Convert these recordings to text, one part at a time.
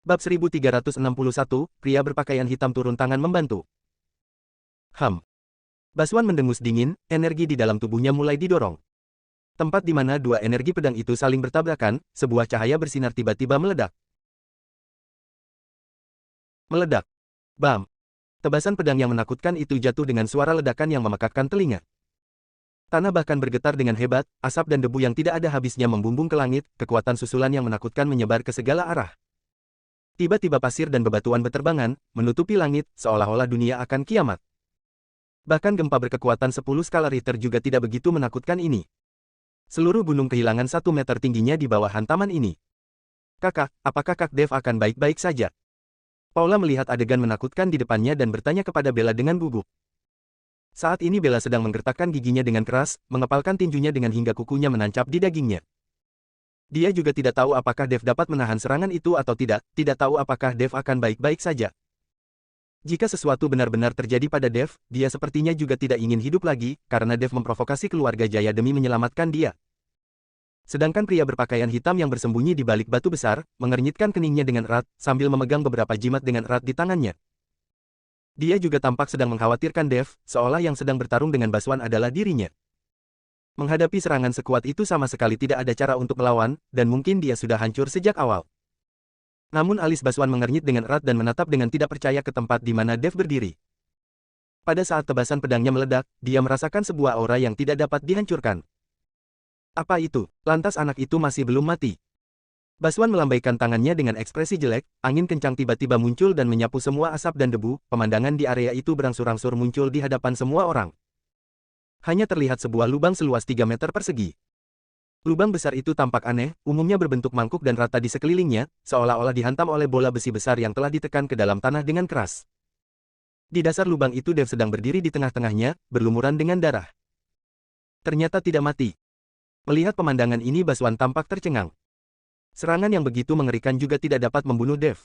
Bab 1361, pria berpakaian hitam turun tangan membantu. Baswan mendengus dingin, energi di dalam tubuhnya mulai didorong. Tempat di mana dua energi pedang itu saling bertabrakan, sebuah cahaya bersinar tiba-tiba meledak. Meledak. Bam! Tebasan pedang yang menakutkan itu jatuh dengan suara ledakan yang memekakkan telinga. Tanah bahkan bergetar dengan hebat, asap dan debu yang tidak ada habisnya membumbung ke langit, kekuatan susulan yang menakutkan menyebar ke segala arah. Tiba-tiba pasir dan bebatuan berterbangan, menutupi langit, seolah-olah dunia akan kiamat. Bahkan gempa berkekuatan 10 skala Richter juga tidak begitu menakutkan ini. Seluruh gunung kehilangan 1 meter tingginya di bawah hantaman ini. Kakak, apakah Kak Dev akan baik-baik saja? Paula melihat adegan menakutkan di depannya dan bertanya kepada Bella dengan gugup. Saat ini Bella sedang menggertakkan giginya dengan keras, mengepalkan tinjunya dengan hingga kukunya menancap di dagingnya. Dia juga tidak tahu apakah Dev dapat menahan serangan itu atau tidak tahu apakah Dev akan baik-baik saja. Jika sesuatu benar-benar terjadi pada Dev, dia sepertinya juga tidak ingin hidup lagi, karena Dev memprovokasi keluarga Jaya demi menyelamatkan dia. Sedangkan pria berpakaian hitam yang bersembunyi di balik batu besar, mengernyitkan keningnya dengan erat, sambil memegang beberapa jimat dengan erat di tangannya. Dia juga tampak sedang mengkhawatirkan Dev, seolah yang sedang bertarung dengan Baswan adalah dirinya. Menghadapi serangan sekuat itu sama sekali tidak ada cara untuk melawan, dan mungkin dia sudah hancur sejak awal. Namun alis Baswan mengernyit dengan erat dan menatap dengan tidak percaya ke tempat di mana Dev berdiri. Pada saat tebasan pedangnya meledak, dia merasakan sebuah aura yang tidak dapat dihancurkan. Apa itu? Lantas anak itu masih belum mati. Baswan melambaikan tangannya dengan ekspresi jelek, angin kencang tiba-tiba muncul dan menyapu semua asap dan debu, pemandangan di area itu berangsur-angsur muncul di hadapan semua orang. Hanya terlihat sebuah lubang seluas 3 meter persegi. Lubang besar itu tampak aneh, umumnya berbentuk mangkuk dan rata di sekelilingnya, seolah-olah dihantam oleh bola besi besar yang telah ditekan ke dalam tanah dengan keras. Di dasar lubang itu Dev sedang berdiri di tengah-tengahnya, berlumuran dengan darah. Ternyata tidak mati. Melihat pemandangan ini Baswan tampak tercengang. Serangan yang begitu mengerikan juga tidak dapat membunuh Dev.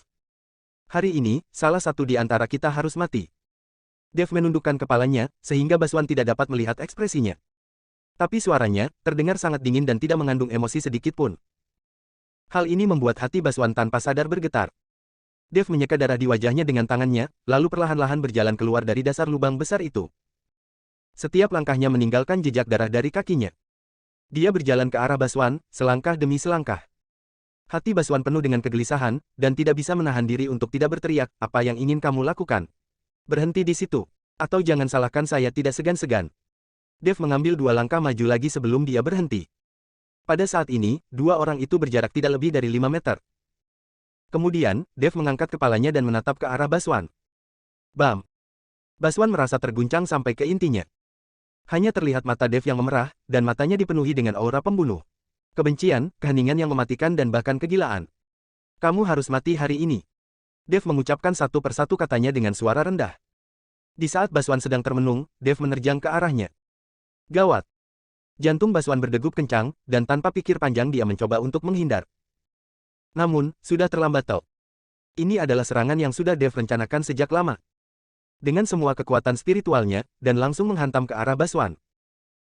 Hari ini, salah satu di antara kita harus mati. Dev menundukkan kepalanya, sehingga Baswan tidak dapat melihat ekspresinya. Tapi suaranya, terdengar sangat dingin dan tidak mengandung emosi sedikit pun. Hal ini membuat hati Baswan tanpa sadar bergetar. Dev menyeka darah di wajahnya dengan tangannya, lalu perlahan-lahan berjalan keluar dari dasar lubang besar itu. Setiap langkahnya meninggalkan jejak darah dari kakinya. Dia berjalan ke arah Baswan, selangkah demi selangkah. Hati Baswan penuh dengan kegelisahan, dan tidak bisa menahan diri untuk tidak berteriak, "Apa yang ingin kamu lakukan? Berhenti di situ. Atau jangan salahkan saya." Tidak segan-segan. Dev mengambil 2 langkah maju lagi sebelum dia berhenti. Pada saat ini, 2 orang itu berjarak tidak lebih dari 5 meter. Kemudian, Dev mengangkat kepalanya dan menatap ke arah Baswan. Bam! Baswan merasa terguncang sampai ke intinya. Hanya terlihat mata Dev yang memerah, dan matanya dipenuhi dengan aura pembunuh. Kebencian, keheningan yang mematikan dan bahkan kegilaan. "Kamu harus mati hari ini." Dev mengucapkan satu persatu katanya dengan suara rendah. Di saat Baswan sedang termenung, Dev menerjang ke arahnya. Gawat! Jantung Baswan berdegup kencang, dan tanpa pikir panjang dia mencoba untuk menghindar. Namun, sudah terlambat toh. Ini adalah serangan yang sudah Dev rencanakan sejak lama. Dengan semua kekuatan spiritualnya, dan langsung menghantam ke arah Baswan.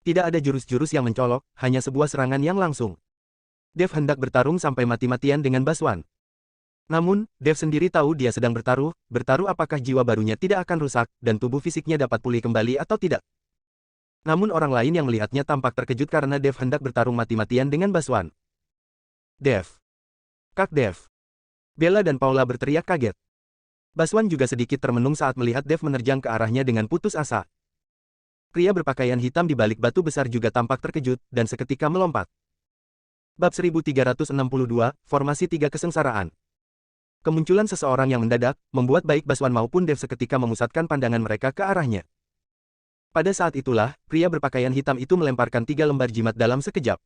Tidak ada jurus-jurus yang mencolok, hanya sebuah serangan yang langsung. Dev hendak bertarung sampai mati-matian dengan Baswan. Namun, Dev sendiri tahu dia sedang bertaruh apakah jiwa barunya tidak akan rusak, dan tubuh fisiknya dapat pulih kembali atau tidak. Namun orang lain yang melihatnya tampak terkejut karena Dev hendak bertarung mati-matian dengan Baswan. "Dev! Kak Dev!" Bella dan Paula berteriak kaget. Baswan juga sedikit termenung saat melihat Dev menerjang ke arahnya dengan putus asa. Pria berpakaian hitam di balik batu besar juga tampak terkejut, dan seketika melompat. Bab 1362, Formasi 3 Kesengsaraan. Kemunculan seseorang yang mendadak, membuat baik Baswan maupun Dev seketika memusatkan pandangan mereka ke arahnya. Pada saat itulah, pria berpakaian hitam itu melemparkan 3 lembar jimat dalam sekejap.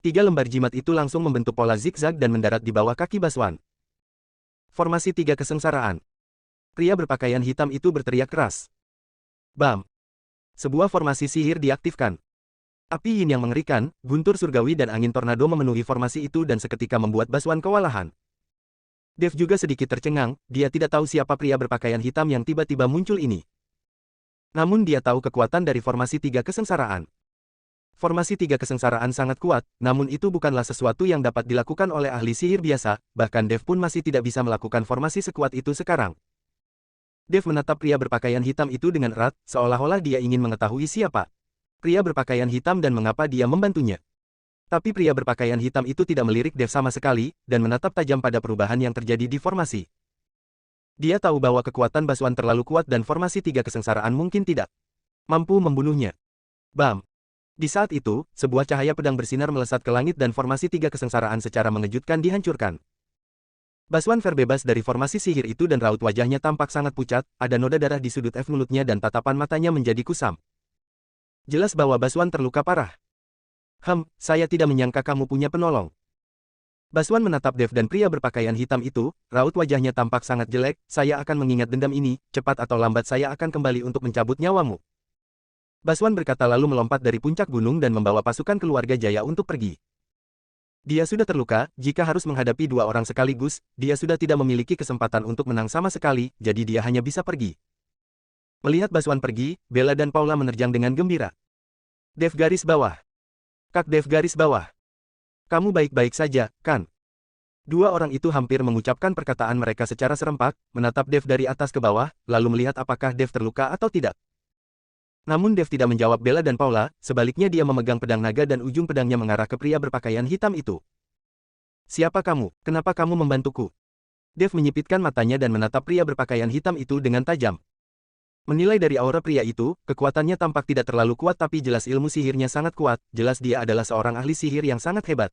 3 lembar jimat itu langsung membentuk pola zigzag dan mendarat di bawah kaki Baswan. Formasi 3 Kesengsaraan. Pria berpakaian hitam itu berteriak keras. Bam! Sebuah formasi sihir diaktifkan. Api yin yang mengerikan, guntur surgawi dan angin tornado memenuhi formasi itu dan seketika membuat Baswan kewalahan. Dev juga sedikit tercengang, dia tidak tahu siapa pria berpakaian hitam yang tiba-tiba muncul ini. Namun dia tahu kekuatan dari formasi 3 Kesengsaraan. Formasi tiga kesengsaraan sangat kuat, namun itu bukanlah sesuatu yang dapat dilakukan oleh ahli sihir biasa, bahkan Dev pun masih tidak bisa melakukan formasi sekuat itu sekarang. Dev menatap pria berpakaian hitam itu dengan erat, seolah-olah dia ingin mengetahui siapa pria berpakaian hitam dan mengapa dia membantunya. Tapi pria berpakaian hitam itu tidak melirik Dev sama sekali, dan menatap tajam pada perubahan yang terjadi di formasi. Dia tahu bahwa kekuatan Baswan terlalu kuat dan formasi tiga kesengsaraan mungkin tidak mampu membunuhnya. Bam! Di saat itu, sebuah cahaya pedang bersinar melesat ke langit dan formasi tiga kesengsaraan secara mengejutkan dihancurkan. Baswan terbebas dari formasi sihir itu dan raut wajahnya tampak sangat pucat, ada noda darah di sudut F mulutnya dan tatapan matanya menjadi kusam. Jelas bahwa Baswan terluka parah. Saya tidak menyangka kamu punya penolong. Baswan menatap Dev dan pria berpakaian hitam itu, raut wajahnya tampak sangat jelek, saya akan mengingat dendam ini, cepat atau lambat saya akan kembali untuk mencabut nyawamu. Baswan berkata lalu melompat dari puncak gunung dan membawa pasukan keluarga Jaya untuk pergi. Dia sudah terluka, jika harus menghadapi dua orang sekaligus, dia sudah tidak memiliki kesempatan untuk menang sama sekali, jadi dia hanya bisa pergi. Melihat Baswan pergi, Bella dan Paula menerjang dengan gembira. Dev garis bawah. Kak Dev garis bawah. Kamu baik-baik saja, kan? Dua orang itu hampir mengucapkan perkataan mereka secara serempak, menatap Dev dari atas ke bawah, lalu melihat apakah Dev terluka atau tidak. Namun Dev tidak menjawab Bella dan Paula, sebaliknya dia memegang pedang naga dan ujung pedangnya mengarah ke pria berpakaian hitam itu. Siapa kamu? Kenapa kamu membantuku? Dev menyipitkan matanya dan menatap pria berpakaian hitam itu dengan tajam. Menilai dari aura pria itu, kekuatannya tampak tidak terlalu kuat tapi jelas ilmu sihirnya sangat kuat, jelas dia adalah seorang ahli sihir yang sangat hebat.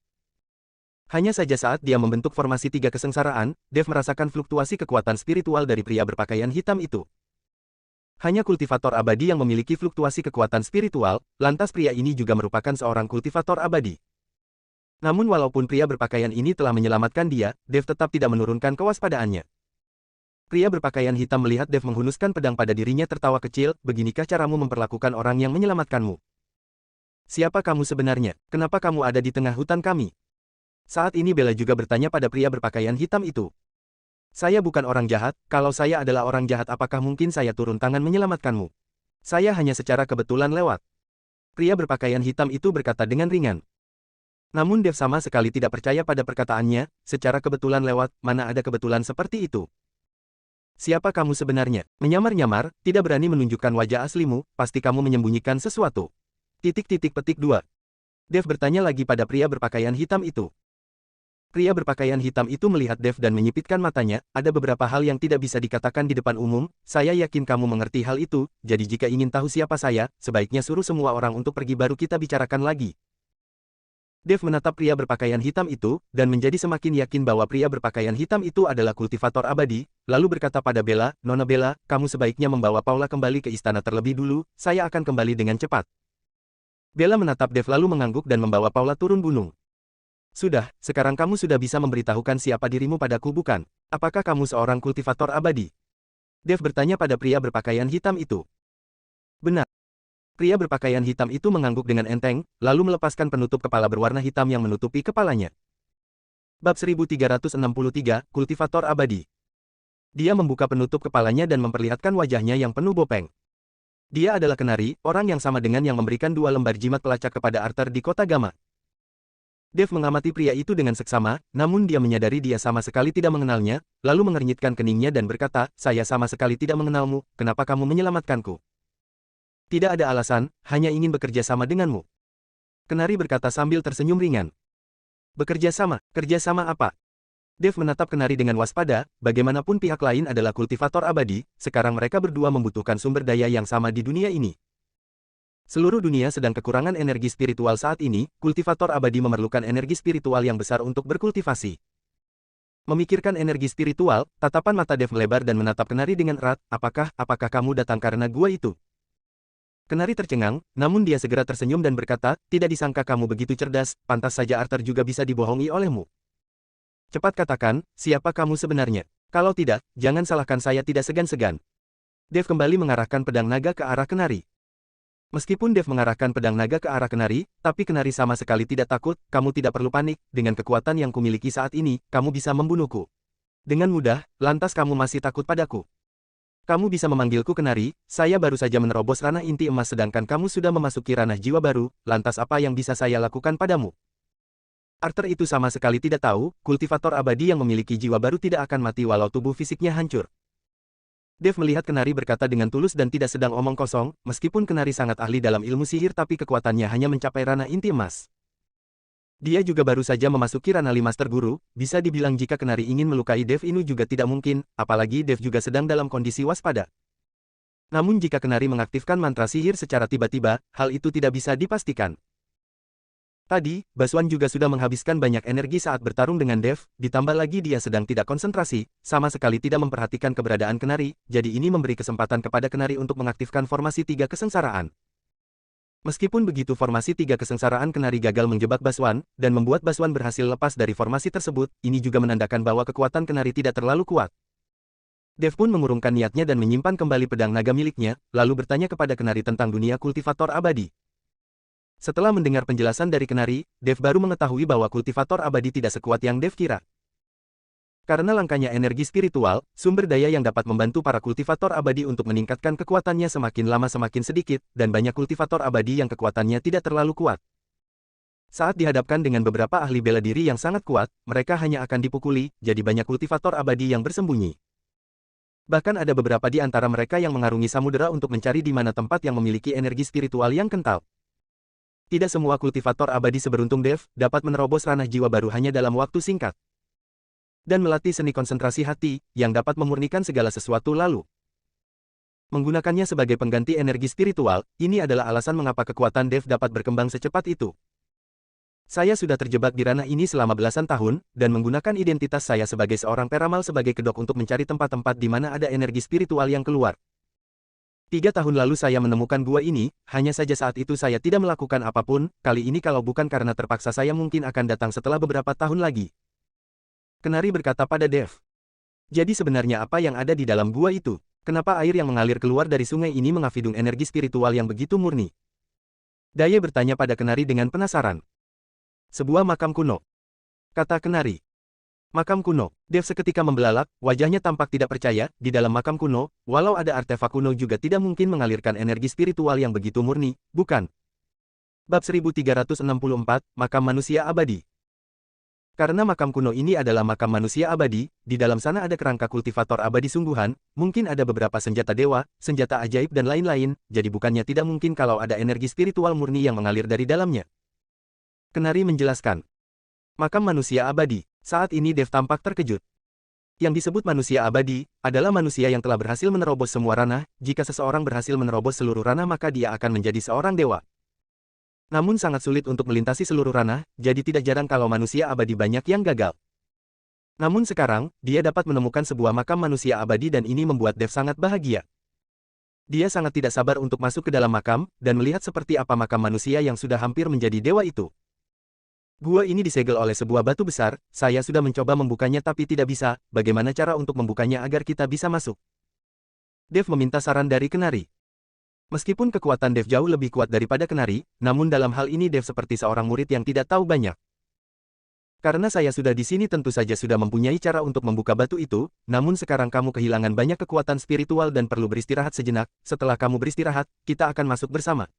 Hanya saja saat dia membentuk formasi tiga kesengsaraan, Dev merasakan fluktuasi kekuatan spiritual dari pria berpakaian hitam itu. Hanya kultivator abadi yang memiliki fluktuasi kekuatan spiritual, lantas pria ini juga merupakan seorang kultivator abadi. Namun walaupun pria berpakaian ini telah menyelamatkan dia, Dev tetap tidak menurunkan kewaspadaannya. Pria berpakaian hitam melihat Dev menghunuskan pedang pada dirinya tertawa kecil, beginikah caramu memperlakukan orang yang menyelamatkanmu? Siapa kamu sebenarnya? Kenapa kamu ada di tengah hutan kami? Saat ini Bella juga bertanya pada pria berpakaian hitam itu. Saya bukan orang jahat, kalau saya adalah orang jahat apakah mungkin saya turun tangan menyelamatkanmu? Saya hanya secara kebetulan lewat. Pria berpakaian hitam itu berkata dengan ringan. Namun Dev sama sekali tidak percaya pada perkataannya, secara kebetulan lewat, mana ada kebetulan seperti itu. Siapa kamu sebenarnya? Menyamar-nyamar, tidak berani menunjukkan wajah aslimu, pasti kamu menyembunyikan sesuatu. Petik 2. Dev bertanya lagi pada pria berpakaian hitam itu. Pria berpakaian hitam itu melihat Dev dan menyipitkan matanya, ada beberapa hal yang tidak bisa dikatakan di depan umum, saya yakin kamu mengerti hal itu, jadi jika ingin tahu siapa saya, sebaiknya suruh semua orang untuk pergi baru kita bicarakan lagi. Dev menatap pria berpakaian hitam itu, dan menjadi semakin yakin bahwa pria berpakaian hitam itu adalah kultivator abadi, lalu berkata pada Bella, Nona Bella, kamu sebaiknya membawa Paula kembali ke istana terlebih dulu, saya akan kembali dengan cepat. Bella menatap Dev lalu mengangguk dan membawa Paula turun gunung. Sudah, sekarang kamu sudah bisa memberitahukan siapa dirimu padaku bukan? Apakah kamu seorang kultivator abadi? Dev bertanya pada pria berpakaian hitam itu. Benar. Pria berpakaian hitam itu mengangguk dengan enteng, lalu melepaskan penutup kepala berwarna hitam yang menutupi kepalanya. Bab 1363, Kultivator Abadi. Dia membuka penutup kepalanya dan memperlihatkan wajahnya yang penuh bopeng. Dia adalah Kenari, orang yang sama dengan yang memberikan 2 lembar jimat pelacak kepada Arthur di kota Gama. Dev mengamati pria itu dengan seksama, namun dia menyadari dia sama sekali tidak mengenalnya, lalu mengernyitkan keningnya dan berkata, saya sama sekali tidak mengenalmu, kenapa kamu menyelamatkanku? Tidak ada alasan, hanya ingin bekerja sama denganmu. Kenari berkata sambil tersenyum ringan. Bekerja sama? Kerja sama apa? Dev menatap Kenari dengan waspada, bagaimanapun pihak lain adalah kultivator abadi, sekarang mereka berdua membutuhkan sumber daya yang sama di dunia ini. Seluruh dunia sedang kekurangan energi spiritual saat ini, kultivator abadi memerlukan energi spiritual yang besar untuk berkultivasi. Memikirkan energi spiritual, tatapan mata Dev melebar dan menatap Kenari dengan erat, apakah kamu datang karena gua itu? Kenari tercengang, namun dia segera tersenyum dan berkata, tidak disangka kamu begitu cerdas, pantas saja Arthur juga bisa dibohongi olehmu. Cepat katakan, siapa kamu sebenarnya? Kalau tidak, jangan salahkan saya tidak segan-segan. Dev kembali mengarahkan pedang naga ke arah Kenari. Meskipun Dev mengarahkan pedang naga ke arah Kenari, tapi Kenari sama sekali tidak takut, kamu tidak perlu panik, dengan kekuatan yang kumiliki saat ini, kamu bisa membunuhku. Dengan mudah, lantas kamu masih takut padaku. Kamu bisa memanggilku Kenari, saya baru saja menerobos ranah inti emas sedangkan kamu sudah memasuki ranah jiwa baru, lantas apa yang bisa saya lakukan padamu? Arthur itu sama sekali tidak tahu, kultivator abadi yang memiliki jiwa baru tidak akan mati walau tubuh fisiknya hancur. Dev melihat Kenari berkata dengan tulus dan tidak sedang omong kosong, meskipun Kenari sangat ahli dalam ilmu sihir tapi kekuatannya hanya mencapai ranah inti emas. Dia juga baru saja memasuki ranah 5 Master Guru, bisa dibilang jika Kenari ingin melukai Dev ini juga tidak mungkin, apalagi Dev juga sedang dalam kondisi waspada. Namun jika Kenari mengaktifkan mantra sihir secara tiba-tiba, hal itu tidak bisa dipastikan. Tadi, Baswan juga sudah menghabiskan banyak energi saat bertarung dengan Dev, ditambah lagi dia sedang tidak konsentrasi, sama sekali tidak memperhatikan keberadaan Kenari, jadi ini memberi kesempatan kepada Kenari untuk mengaktifkan formasi 3 kesengsaraan. Meskipun begitu formasi 3 kesengsaraan Kenari gagal menjebak Baswan, dan membuat Baswan berhasil lepas dari formasi tersebut, ini juga menandakan bahwa kekuatan Kenari tidak terlalu kuat. Dev pun mengurungkan niatnya dan menyimpan kembali pedang naga miliknya, lalu bertanya kepada Kenari tentang dunia kultivator abadi. Setelah mendengar penjelasan dari Kenari, Dev baru mengetahui bahwa kultivator abadi tidak sekuat yang Dev kira. Karena langkanya energi spiritual, sumber daya yang dapat membantu para kultivator abadi untuk meningkatkan kekuatannya semakin lama semakin sedikit, dan banyak kultivator abadi yang kekuatannya tidak terlalu kuat. Saat dihadapkan dengan beberapa ahli bela diri yang sangat kuat, mereka hanya akan dipukuli, jadi banyak kultivator abadi yang bersembunyi. Bahkan ada beberapa di antara mereka yang mengarungi samudera untuk mencari di mana tempat yang memiliki energi spiritual yang kental. Tidak semua kultivator abadi seberuntung Dev dapat menerobos ranah jiwa baru hanya dalam waktu singkat. Dan melatih seni konsentrasi hati, yang dapat memurnikan segala sesuatu lalu menggunakannya sebagai pengganti energi spiritual, ini adalah alasan mengapa kekuatan Dev dapat berkembang secepat itu. Saya sudah terjebak di ranah ini selama belasan tahun, dan menggunakan identitas saya sebagai seorang peramal sebagai kedok untuk mencari tempat-tempat di mana ada energi spiritual yang keluar. 3 tahun lalu saya menemukan gua ini, hanya saja saat itu saya tidak melakukan apapun, kali ini kalau bukan karena terpaksa saya mungkin akan datang setelah beberapa tahun lagi. Kenari berkata pada Dev. Jadi sebenarnya apa yang ada di dalam gua itu? Kenapa air yang mengalir keluar dari sungai ini mengafidung energi spiritual yang begitu murni? Daye bertanya pada Kenari dengan penasaran. Sebuah makam kuno, kata Kenari. Makam kuno. Dev seketika membelalak, wajahnya tampak tidak percaya, di dalam makam kuno, walau ada artefak kuno juga tidak mungkin mengalirkan energi spiritual yang begitu murni, bukan? Bab 1364, Makam Manusia Abadi. Karena makam kuno ini adalah makam manusia abadi, di dalam sana ada kerangka kultivator abadi sungguhan, mungkin ada beberapa senjata dewa, senjata ajaib dan lain-lain, jadi bukannya tidak mungkin kalau ada energi spiritual murni yang mengalir dari dalamnya. Kenari menjelaskan. Makam manusia abadi. Saat ini Dev tampak terkejut. Yang disebut manusia abadi, adalah manusia yang telah berhasil menerobos semua ranah, jika seseorang berhasil menerobos seluruh ranah maka dia akan menjadi seorang dewa. Namun sangat sulit untuk melintasi seluruh ranah, jadi tidak jarang kalau manusia abadi banyak yang gagal. Namun sekarang, dia dapat menemukan sebuah makam manusia abadi dan ini membuat Dev sangat bahagia. Dia sangat tidak sabar untuk masuk ke dalam makam, dan melihat seperti apa makam manusia yang sudah hampir menjadi dewa itu. Gua ini disegel oleh sebuah batu besar, saya sudah mencoba membukanya tapi tidak bisa, bagaimana cara untuk membukanya agar kita bisa masuk? Dev meminta saran dari Kenari. Meskipun kekuatan Dev jauh lebih kuat daripada Kenari, namun dalam hal ini Dev seperti seorang murid yang tidak tahu banyak. Karena saya sudah di sini tentu saja sudah mempunyai cara untuk membuka batu itu, namun sekarang kamu kehilangan banyak kekuatan spiritual dan perlu beristirahat sejenak, setelah kamu beristirahat, kita akan masuk bersama.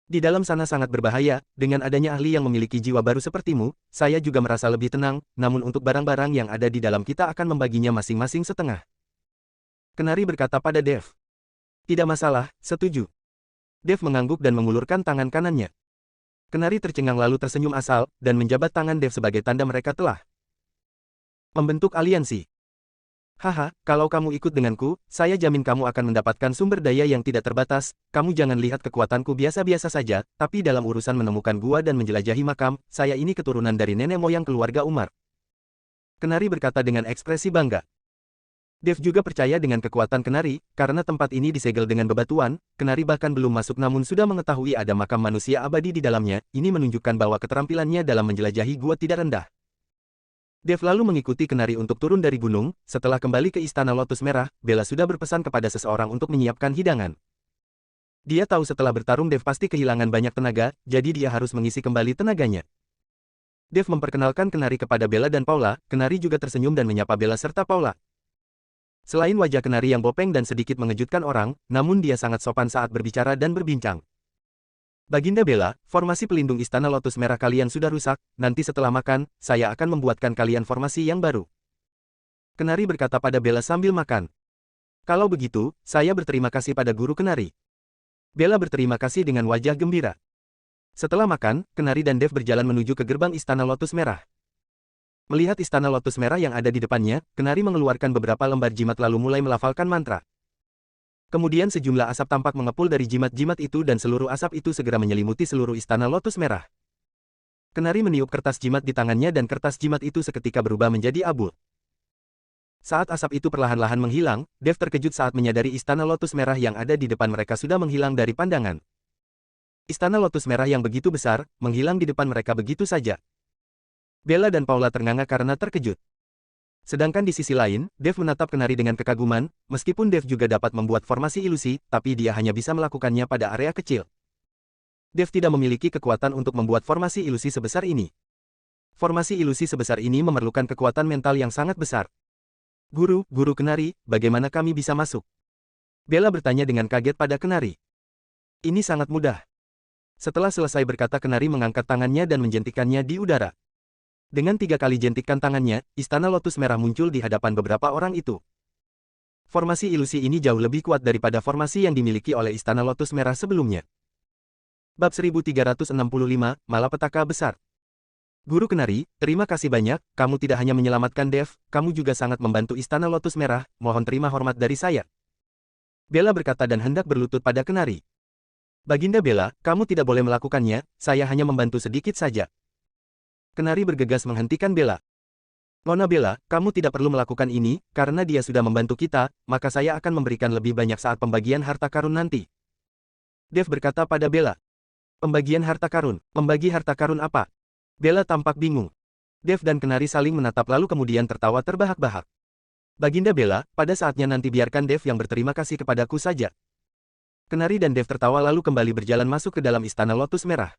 Di dalam sana sangat berbahaya, dengan adanya ahli yang memiliki jiwa baru sepertimu, saya juga merasa lebih tenang, namun untuk barang-barang yang ada di dalam kita akan membaginya masing-masing setengah. Kenari berkata pada Dev. Tidak masalah, setuju. Dev mengangguk dan mengulurkan tangan kanannya. Kenari tercengang lalu tersenyum asal, dan menjabat tangan Dev sebagai tanda mereka telah membentuk aliansi. Haha, kalau kamu ikut denganku, saya jamin kamu akan mendapatkan sumber daya yang tidak terbatas, kamu jangan lihat kekuatanku biasa-biasa saja, tapi dalam urusan menemukan gua dan menjelajahi makam, saya ini keturunan dari nenek moyang keluarga Umar. Kenari berkata dengan ekspresi bangga. Dev juga percaya dengan kekuatan Kenari, karena tempat ini disegel dengan bebatuan, Kenari bahkan belum masuk namun sudah mengetahui ada makam manusia abadi di dalamnya, ini menunjukkan bahwa keterampilannya dalam menjelajahi gua tidak rendah. Dev lalu mengikuti Kenari untuk turun dari gunung, setelah kembali ke Istana Lotus Merah, Bella sudah berpesan kepada seseorang untuk menyiapkan hidangan. Dia tahu setelah bertarung Dev pasti kehilangan banyak tenaga, jadi dia harus mengisi kembali tenaganya. Dev memperkenalkan Kenari kepada Bella dan Paula, Kenari juga tersenyum dan menyapa Bella serta Paula. Selain wajah kenari yang bopeng dan sedikit mengejutkan orang, namun dia sangat sopan saat berbicara dan berbincang. Baginda Bella, formasi pelindung Istana Lotus Merah kalian sudah rusak, nanti setelah makan, saya akan membuatkan kalian formasi yang baru. Kenari berkata pada Bella sambil makan. Kalau begitu, saya berterima kasih pada guru kenari. Bella berterima kasih dengan wajah gembira. Setelah makan, Kenari dan Dev berjalan menuju ke gerbang Istana Lotus Merah. Melihat Istana Lotus Merah yang ada di depannya, Kenari mengeluarkan beberapa lembar jimat lalu mulai melafalkan mantra. Kemudian sejumlah asap tampak mengepul dari jimat-jimat itu dan seluruh asap itu segera menyelimuti seluruh Istana Lotus Merah. Kenari meniup kertas jimat di tangannya dan kertas jimat itu seketika berubah menjadi abu. Saat asap itu perlahan-lahan menghilang, Dev terkejut saat menyadari Istana Lotus Merah yang ada di depan mereka sudah menghilang dari pandangan. Istana Lotus Merah yang begitu besar, menghilang di depan mereka begitu saja. Bella dan Paula ternganga karena terkejut. Sedangkan di sisi lain, Dev menatap Kenari dengan kekaguman, meskipun Dev juga dapat membuat formasi ilusi, tapi dia hanya bisa melakukannya pada area kecil. Dev tidak memiliki kekuatan untuk membuat formasi ilusi sebesar ini. Formasi ilusi sebesar ini memerlukan kekuatan mental yang sangat besar. Guru Kenari, bagaimana kami bisa masuk? Bella bertanya dengan kaget pada Kenari. Ini sangat mudah. Setelah selesai berkata, Kenari mengangkat tangannya dan menjentikannya di udara. Dengan 3 kali jentikan tangannya, Istana Lotus Merah muncul di hadapan beberapa orang itu. Formasi ilusi ini jauh lebih kuat daripada formasi yang dimiliki oleh Istana Lotus Merah sebelumnya. Bab 1365, Malapetaka Besar. Guru Kenari, terima kasih banyak, kamu tidak hanya menyelamatkan Dev, kamu juga sangat membantu Istana Lotus Merah, mohon terima hormat dari saya. Bella berkata dan hendak berlutut pada Kenari. Baginda Bella, kamu tidak boleh melakukannya, saya hanya membantu sedikit saja. Kenari bergegas menghentikan Bella. Nona Bella, kamu tidak perlu melakukan ini, karena dia sudah membantu kita, maka saya akan memberikan lebih banyak saat pembagian harta karun nanti. Dev berkata pada Bella. Pembagian harta karun, membagi harta karun apa? Bella tampak bingung. Dev dan Kenari saling menatap lalu kemudian tertawa terbahak-bahak. Baginda Bella, pada saatnya nanti biarkan Dev yang berterima kasih kepadaku saja. Kenari dan Dev tertawa lalu kembali berjalan masuk ke dalam Istana Lotus Merah.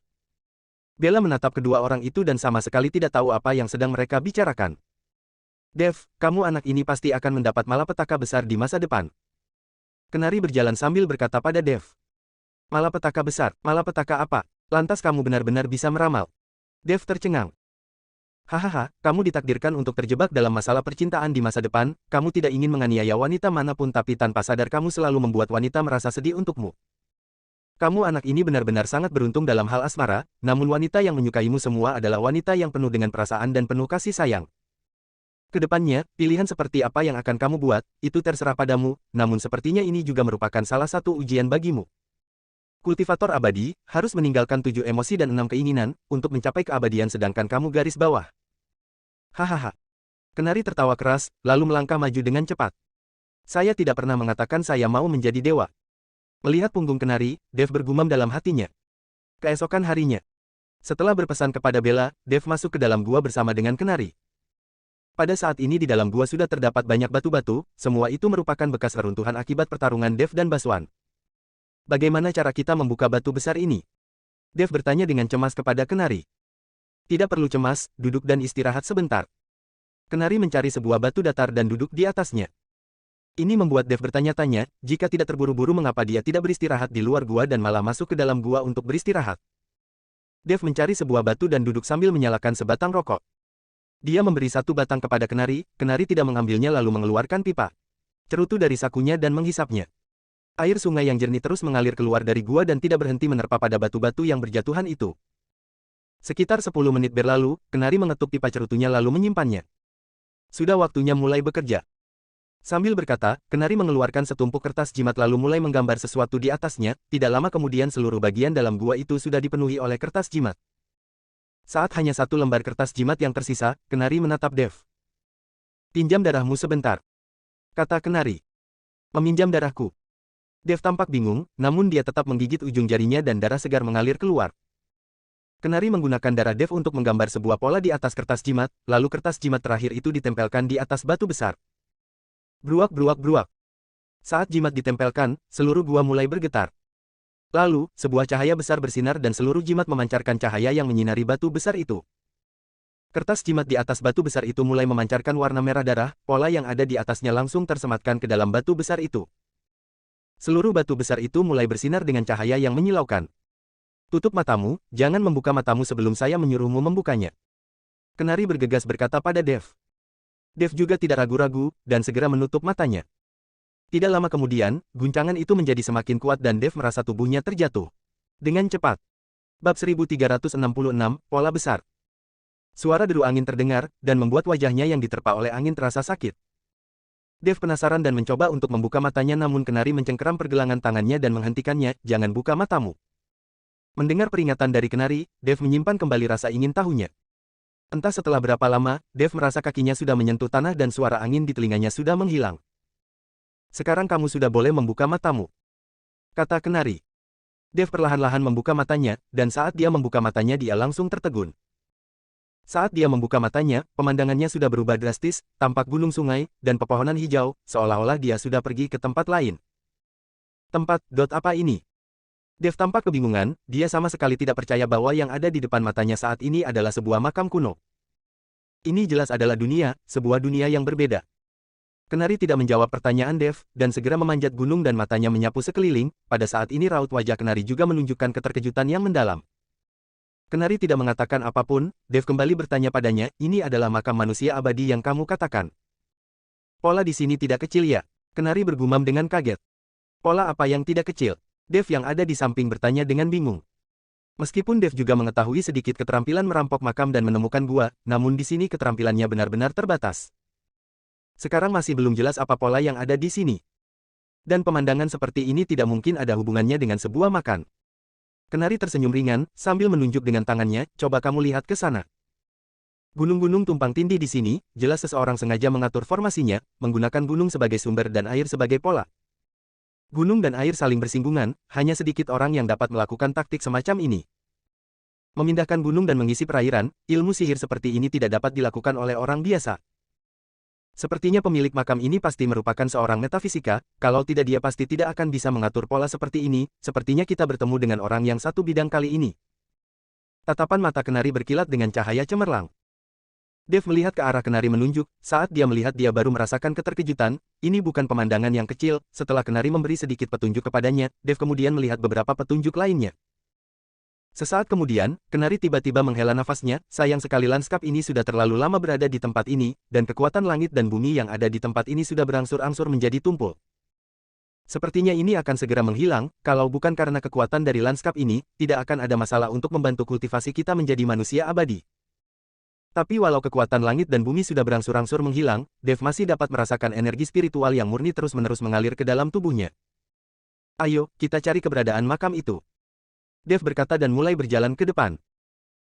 Bella menatap kedua orang itu dan sama sekali tidak tahu apa yang sedang mereka bicarakan. Dev, kamu anak ini pasti akan mendapat malapetaka besar di masa depan. Kenari berjalan sambil berkata pada Dev. Malapetaka besar, malapetaka apa? Lantas kamu benar-benar bisa meramal? Dev tercengang. Hahaha, kamu ditakdirkan untuk terjebak dalam masalah percintaan di masa depan, kamu tidak ingin menganiaya wanita manapun tapi tanpa sadar kamu selalu membuat wanita merasa sedih untukmu. Kamu anak ini benar-benar sangat beruntung dalam hal asmara, namun wanita yang menyukaimu semua adalah wanita yang penuh dengan perasaan dan penuh kasih sayang. Kedepannya, pilihan seperti apa yang akan kamu buat, itu terserah padamu, namun sepertinya ini juga merupakan salah satu ujian bagimu. Kultivator abadi, harus meninggalkan 7 emosi dan 6 keinginan, untuk mencapai keabadian sedangkan kamu garis bawah. Hahaha. Kenari tertawa keras, lalu melangkah maju dengan cepat. Saya tidak pernah mengatakan saya mau menjadi dewa. Melihat punggung Kenari, Dev bergumam dalam hatinya. Keesokan harinya, setelah berpesan kepada Bella, Dev masuk ke dalam gua bersama dengan Kenari. Pada saat ini di dalam gua sudah terdapat banyak batu-batu, semua itu merupakan bekas reruntuhan akibat pertarungan Dev dan Baswan. Bagaimana cara kita membuka batu besar ini? Dev bertanya dengan cemas kepada Kenari. Tidak perlu cemas, duduk dan istirahat sebentar. Kenari mencari sebuah batu datar dan duduk di atasnya. Ini membuat Dev bertanya-tanya, jika tidak terburu-buru mengapa dia tidak beristirahat di luar gua dan malah masuk ke dalam gua untuk beristirahat. Dev mencari sebuah batu dan duduk sambil menyalakan sebatang rokok. Dia memberi 1 batang kepada Kenari, Kenari tidak mengambilnya lalu mengeluarkan pipa cerutu dari sakunya dan menghisapnya. Air sungai yang jernih terus mengalir keluar dari gua dan tidak berhenti menerpa pada batu-batu yang berjatuhan itu. Sekitar 10 menit berlalu, Kenari mengetuk pipa cerutunya lalu menyimpannya. Sudah waktunya mulai bekerja. Sambil berkata, Kenari mengeluarkan setumpuk kertas jimat lalu mulai menggambar sesuatu di atasnya, tidak lama kemudian seluruh bagian dalam gua itu sudah dipenuhi oleh kertas jimat. Saat hanya 1 lembar kertas jimat yang tersisa, Kenari menatap Dev. Pinjam darahmu sebentar. Kata Kenari. Meminjam darahku. Dev tampak bingung, namun dia tetap menggigit ujung jarinya dan darah segar mengalir keluar. Kenari menggunakan darah Dev untuk menggambar sebuah pola di atas kertas jimat, lalu kertas jimat terakhir itu ditempelkan di atas batu besar. Bruak. Saat jimat ditempelkan, seluruh gua mulai bergetar. Lalu, sebuah cahaya besar bersinar dan seluruh jimat memancarkan cahaya yang menyinari batu besar itu. Kertas jimat di atas batu besar itu mulai memancarkan warna merah darah, pola yang ada di atasnya langsung tersematkan ke dalam batu besar itu. Seluruh batu besar itu mulai bersinar dengan cahaya yang menyilaukan. Tutup matamu, jangan membuka matamu sebelum saya menyuruhmu membukanya. Kenari bergegas berkata pada Dev. Dev juga tidak ragu-ragu, dan segera menutup matanya. Tidak lama kemudian, guncangan itu menjadi semakin kuat dan Dev merasa tubuhnya terjatuh. Dengan cepat. Bab 1366, Pola Besar. Suara deru angin terdengar, dan membuat wajahnya yang diterpa oleh angin terasa sakit. Dev penasaran dan mencoba untuk membuka matanya namun Kenari mencengkeram pergelangan tangannya dan menghentikannya, jangan buka matamu. Mendengar peringatan dari Kenari, Dev menyimpan kembali rasa ingin tahunya. Entah setelah berapa lama, Dev merasa kakinya sudah menyentuh tanah dan suara angin di telinganya sudah menghilang. Sekarang kamu sudah boleh membuka matamu, kata Kenari. Dev perlahan-lahan membuka matanya, dan saat dia membuka matanya dia langsung tertegun. Saat dia membuka matanya, pemandangannya sudah berubah drastis, tampak gunung sungai, dan pepohonan hijau, seolah-olah dia sudah pergi ke tempat lain. Tempat, apa ini? Dev tampak kebingungan, dia sama sekali tidak percaya bahwa yang ada di depan matanya saat ini adalah sebuah makam kuno. Ini jelas adalah dunia, sebuah dunia yang berbeda. Kenari tidak menjawab pertanyaan Dev, dan segera memanjat gunung dan matanya menyapu sekeliling, pada saat ini raut wajah Kenari juga menunjukkan keterkejutan yang mendalam. Kenari tidak mengatakan apapun, Dev kembali bertanya padanya, ini adalah makam manusia abadi yang kamu katakan. Pola di sini tidak kecil ya? Kenari bergumam dengan kaget. Pola apa yang tidak kecil? Dev yang ada di samping bertanya dengan bingung. Meskipun Dev juga mengetahui sedikit keterampilan merampok makam dan menemukan gua, namun di sini keterampilannya benar-benar terbatas. Sekarang masih belum jelas apa pola yang ada di sini. Dan pemandangan seperti ini tidak mungkin ada hubungannya dengan sebuah makan. Kenari tersenyum ringan, sambil menunjuk dengan tangannya, coba kamu lihat ke sana. Gunung-gunung tumpang tindih di sini, jelas seseorang sengaja mengatur formasinya, menggunakan gunung sebagai sumber dan air sebagai pola. Gunung dan air saling bersinggungan, hanya sedikit orang yang dapat melakukan taktik semacam ini. Memindahkan gunung dan mengisi perairan, ilmu sihir seperti ini tidak dapat dilakukan oleh orang biasa. Sepertinya pemilik makam ini pasti merupakan seorang metafisika, kalau tidak dia pasti tidak akan bisa mengatur pola seperti ini, sepertinya kita bertemu dengan orang yang satu bidang kali ini. Tatapan mata Kenari berkilat dengan cahaya cemerlang. Dev melihat ke arah Kenari menunjuk, saat dia melihat dia baru merasakan keterkejutan, ini bukan pemandangan yang kecil, setelah Kenari memberi sedikit petunjuk kepadanya, Dev kemudian melihat beberapa petunjuk lainnya. Sesaat kemudian, Kenari tiba-tiba menghela nafasnya, sayang sekali lanskap ini sudah terlalu lama berada di tempat ini, dan kekuatan langit dan bumi yang ada di tempat ini sudah berangsur-angsur menjadi tumpul. Sepertinya ini akan segera menghilang, kalau bukan karena kekuatan dari lanskap ini, tidak akan ada masalah untuk membantu kultivasi kita menjadi manusia abadi. Tapi walau kekuatan langit dan bumi sudah berangsur-angsur menghilang, Dev masih dapat merasakan energi spiritual yang murni terus-menerus mengalir ke dalam tubuhnya. Ayo, kita cari keberadaan makam itu. Dev berkata dan mulai berjalan ke depan.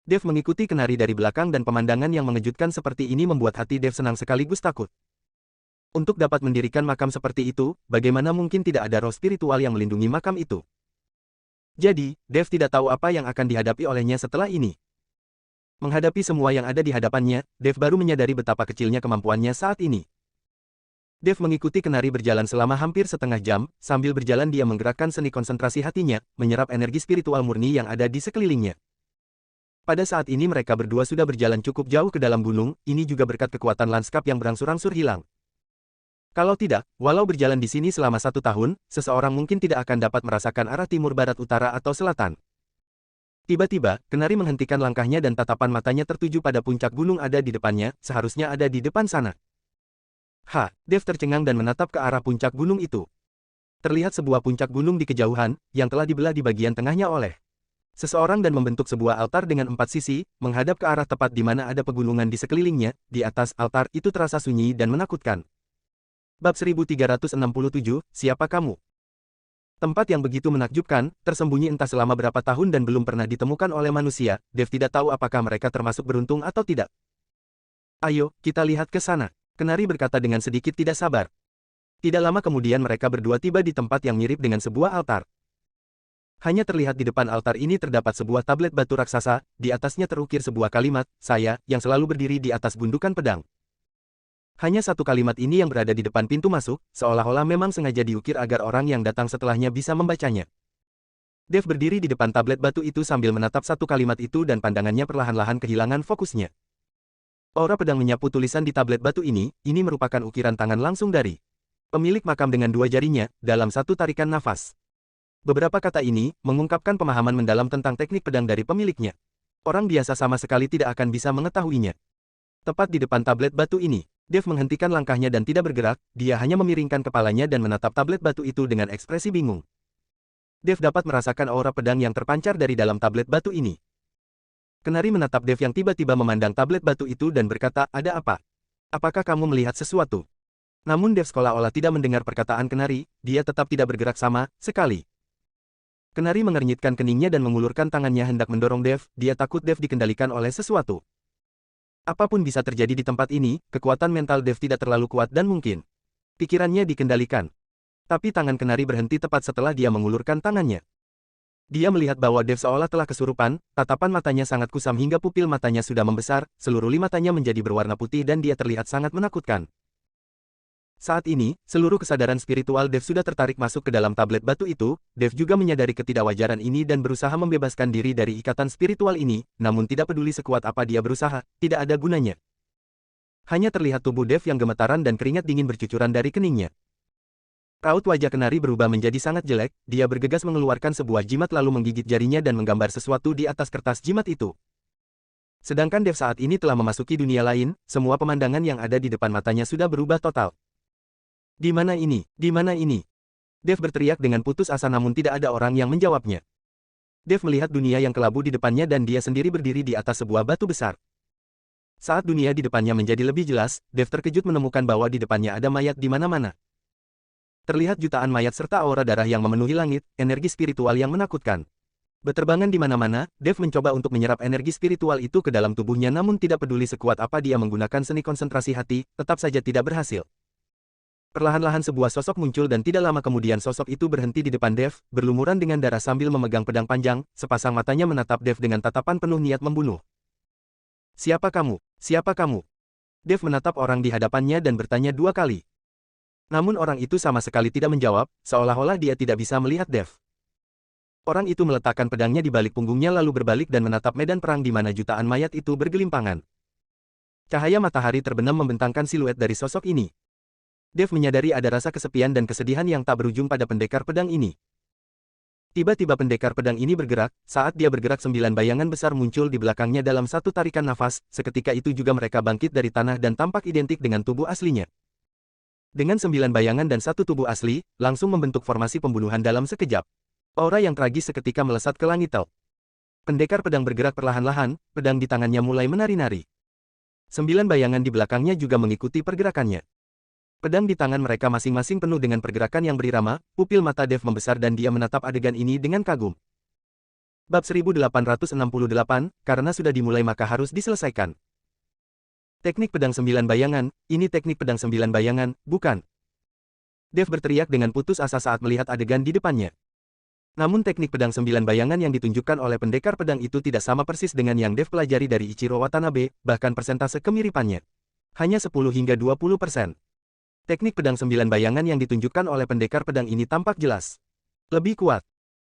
Dev mengikuti Kenari dari belakang dan pemandangan yang mengejutkan seperti ini membuat hati Dev senang sekaligus takut. Untuk dapat mendirikan makam seperti itu, bagaimana mungkin tidak ada roh spiritual yang melindungi makam itu? Jadi, Dev tidak tahu apa yang akan dihadapi olehnya setelah ini. Menghadapi semua yang ada di hadapannya, Dev baru menyadari betapa kecilnya kemampuannya saat ini. Dev mengikuti Kenari berjalan selama hampir setengah jam, sambil berjalan dia menggerakkan seni konsentrasi hatinya, menyerap energi spiritual murni yang ada di sekelilingnya. Pada saat ini mereka berdua sudah berjalan cukup jauh ke dalam gunung, ini juga berkat kekuatan lanskap yang berangsur-angsur hilang. Kalau tidak, walau berjalan di sini selama 1 tahun, seseorang mungkin tidak akan dapat merasakan arah timur barat utara atau selatan. Tiba-tiba, Kenari menghentikan langkahnya dan tatapan matanya tertuju pada puncak gunung ada di depannya, seharusnya ada di depan sana. Dev tercengang dan menatap ke arah puncak gunung itu. Terlihat sebuah puncak gunung di kejauhan, yang telah dibelah di bagian tengahnya oleh seseorang dan membentuk sebuah altar dengan 4 sisi, menghadap ke arah tepat di mana ada pegunungan di sekelilingnya, di atas altar itu terasa sunyi dan menakutkan. Bab 1367, Siapa Kamu? Tempat yang begitu menakjubkan, tersembunyi entah selama berapa tahun dan belum pernah ditemukan oleh manusia, Dev tidak tahu apakah mereka termasuk beruntung atau tidak. Ayo, kita lihat ke sana, Kenari berkata dengan sedikit tidak sabar. Tidak lama kemudian mereka berdua tiba di tempat yang mirip dengan sebuah altar. Hanya terlihat di depan altar ini terdapat sebuah tablet batu raksasa, di atasnya terukir sebuah kalimat, saya, yang selalu berdiri di atas gundukan pedang. Hanya satu kalimat ini yang berada di depan pintu masuk, seolah-olah memang sengaja diukir agar orang yang datang setelahnya bisa membacanya. Dev berdiri di depan tablet batu itu sambil menatap satu kalimat itu dan pandangannya perlahan-lahan kehilangan fokusnya. Aura pedang menyapu tulisan di tablet batu ini merupakan ukiran tangan langsung dari pemilik makam dengan dua jarinya, dalam satu tarikan nafas. Beberapa kata ini mengungkapkan pemahaman mendalam tentang teknik pedang dari pemiliknya. Orang biasa sama sekali tidak akan bisa mengetahuinya. Tepat di depan tablet batu ini, Dev menghentikan langkahnya dan tidak bergerak, dia hanya memiringkan kepalanya dan menatap tablet batu itu dengan ekspresi bingung. Dev dapat merasakan aura pedang yang terpancar dari dalam tablet batu ini. Kenari menatap Dev yang tiba-tiba memandang tablet batu itu dan berkata, "Ada apa? Apakah kamu melihat sesuatu?" Namun Dev seolah-olah tidak mendengar perkataan Kenari, dia tetap tidak bergerak sama sekali. Kenari mengernyitkan keningnya dan mengulurkan tangannya hendak mendorong Dev, dia takut Dev dikendalikan oleh sesuatu. Apapun bisa terjadi di tempat ini, kekuatan mental Dev tidak terlalu kuat dan mungkin pikirannya dikendalikan. Tapi tangan Kenari berhenti tepat setelah dia mengulurkan tangannya. Dia melihat bahwa Dev seolah telah kesurupan, tatapan matanya sangat kusam hingga pupil matanya sudah membesar, seluruh matanya menjadi berwarna putih dan dia terlihat sangat menakutkan. Saat ini, seluruh kesadaran spiritual Dev sudah tertarik masuk ke dalam tablet batu itu. Dev juga menyadari ketidakwajaran ini dan berusaha membebaskan diri dari ikatan spiritual ini, namun tidak peduli sekuat apa dia berusaha, tidak ada gunanya. Hanya terlihat tubuh Dev yang gemetaran dan keringat dingin bercucuran dari keningnya. Raut wajah Kenari berubah menjadi sangat jelek, dia bergegas mengeluarkan sebuah jimat lalu menggigit jarinya dan menggambar sesuatu di atas kertas jimat itu. Sedangkan Dev saat ini telah memasuki dunia lain, semua pemandangan yang ada di depan matanya sudah berubah total. Di mana ini? Di mana ini? Dev berteriak dengan putus asa namun tidak ada orang yang menjawabnya. Dev melihat dunia yang kelabu di depannya dan dia sendiri berdiri di atas sebuah batu besar. Saat dunia di depannya menjadi lebih jelas, Dev terkejut menemukan bahwa di depannya ada mayat di mana-mana. Terlihat jutaan mayat serta aura darah yang memenuhi langit, energi spiritual yang menakutkan. Beterbangan di mana-mana, Dev mencoba untuk menyerap energi spiritual itu ke dalam tubuhnya namun tidak peduli sekuat apa dia menggunakan seni konsentrasi hati, tetap saja tidak berhasil. Perlahan-lahan sebuah sosok muncul dan tidak lama kemudian sosok itu berhenti di depan Dev, berlumuran dengan darah sambil memegang pedang panjang, sepasang matanya menatap Dev dengan tatapan penuh niat membunuh. "Siapa kamu? Siapa kamu?" Dev menatap orang di hadapannya dan bertanya dua kali. Namun orang itu sama sekali tidak menjawab, seolah-olah dia tidak bisa melihat Dev. Orang itu meletakkan pedangnya di balik punggungnya lalu berbalik dan menatap medan perang di mana jutaan mayat itu bergelimpangan. Cahaya matahari terbenam membentangkan siluet dari sosok ini. Dev menyadari ada rasa kesepian dan kesedihan yang tak berujung pada pendekar pedang ini. Tiba-tiba pendekar pedang ini bergerak, saat dia bergerak 9 bayangan besar muncul di belakangnya dalam satu tarikan nafas, seketika itu juga mereka bangkit dari tanah dan tampak identik dengan tubuh aslinya. Dengan 9 bayangan dan satu tubuh asli, langsung membentuk formasi pembunuhan dalam sekejap. Aura yang tragis seketika melesat ke langit. Pendekar pedang bergerak perlahan-lahan, pedang di tangannya mulai menari-nari. 9 bayangan di belakangnya juga mengikuti pergerakannya. Pedang di tangan mereka masing-masing penuh dengan pergerakan yang berirama, pupil mata Dev membesar dan dia menatap adegan ini dengan kagum. Bab 1868, karena sudah dimulai maka harus diselesaikan. Teknik pedang 9 bayangan, ini teknik pedang 9 bayangan, bukan? Dev berteriak dengan putus asa saat melihat adegan di depannya. Namun teknik pedang 9 bayangan yang ditunjukkan oleh pendekar pedang itu tidak sama persis dengan yang Dev pelajari dari Ichiro Watanabe, bahkan persentase kemiripannya hanya 10 hingga 20%. Teknik pedang 9 bayangan yang ditunjukkan oleh pendekar pedang ini tampak jelas lebih kuat.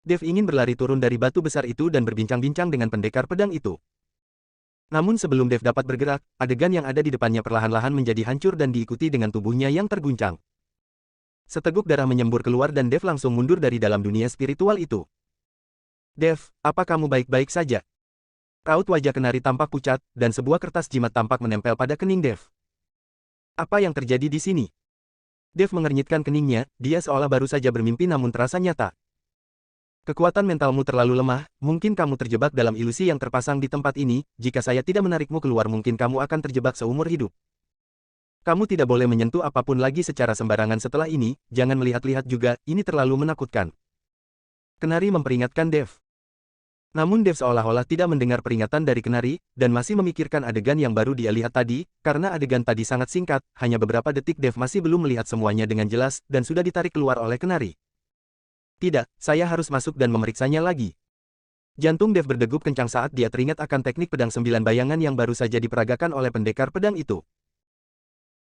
Dev ingin berlari turun dari batu besar itu dan berbincang-bincang dengan pendekar pedang itu. Namun sebelum Dev dapat bergerak, adegan yang ada di depannya perlahan-lahan menjadi hancur dan diikuti dengan tubuhnya yang terguncang. Seteguk darah menyembur keluar dan Dev langsung mundur dari dalam dunia spiritual itu. "Dev, apa kamu baik-baik saja?" Raut wajah Kenari tampak pucat, dan sebuah kertas jimat tampak menempel pada kening Dev. "Apa yang terjadi di sini?" Dev mengernyitkan keningnya, dia seolah baru saja bermimpi namun terasa nyata. "Kekuatan mentalmu terlalu lemah, mungkin kamu terjebak dalam ilusi yang terpasang di tempat ini, jika saya tidak menarikmu keluar mungkin kamu akan terjebak seumur hidup. Kamu tidak boleh menyentuh apapun lagi secara sembarangan setelah ini, jangan melihat-lihat juga, ini terlalu menakutkan." Kenari memperingatkan Dev. Namun Dev seolah-olah tidak mendengar peringatan dari Kenari, dan masih memikirkan adegan yang baru dia lihat tadi, karena adegan tadi sangat singkat, hanya beberapa detik Dev masih belum melihat semuanya dengan jelas, dan sudah ditarik keluar oleh Kenari. "Tidak, saya harus masuk dan memeriksanya lagi." Jantung Dev berdegup kencang saat dia teringat akan teknik pedang 9 bayangan yang baru saja diperagakan oleh pendekar pedang itu.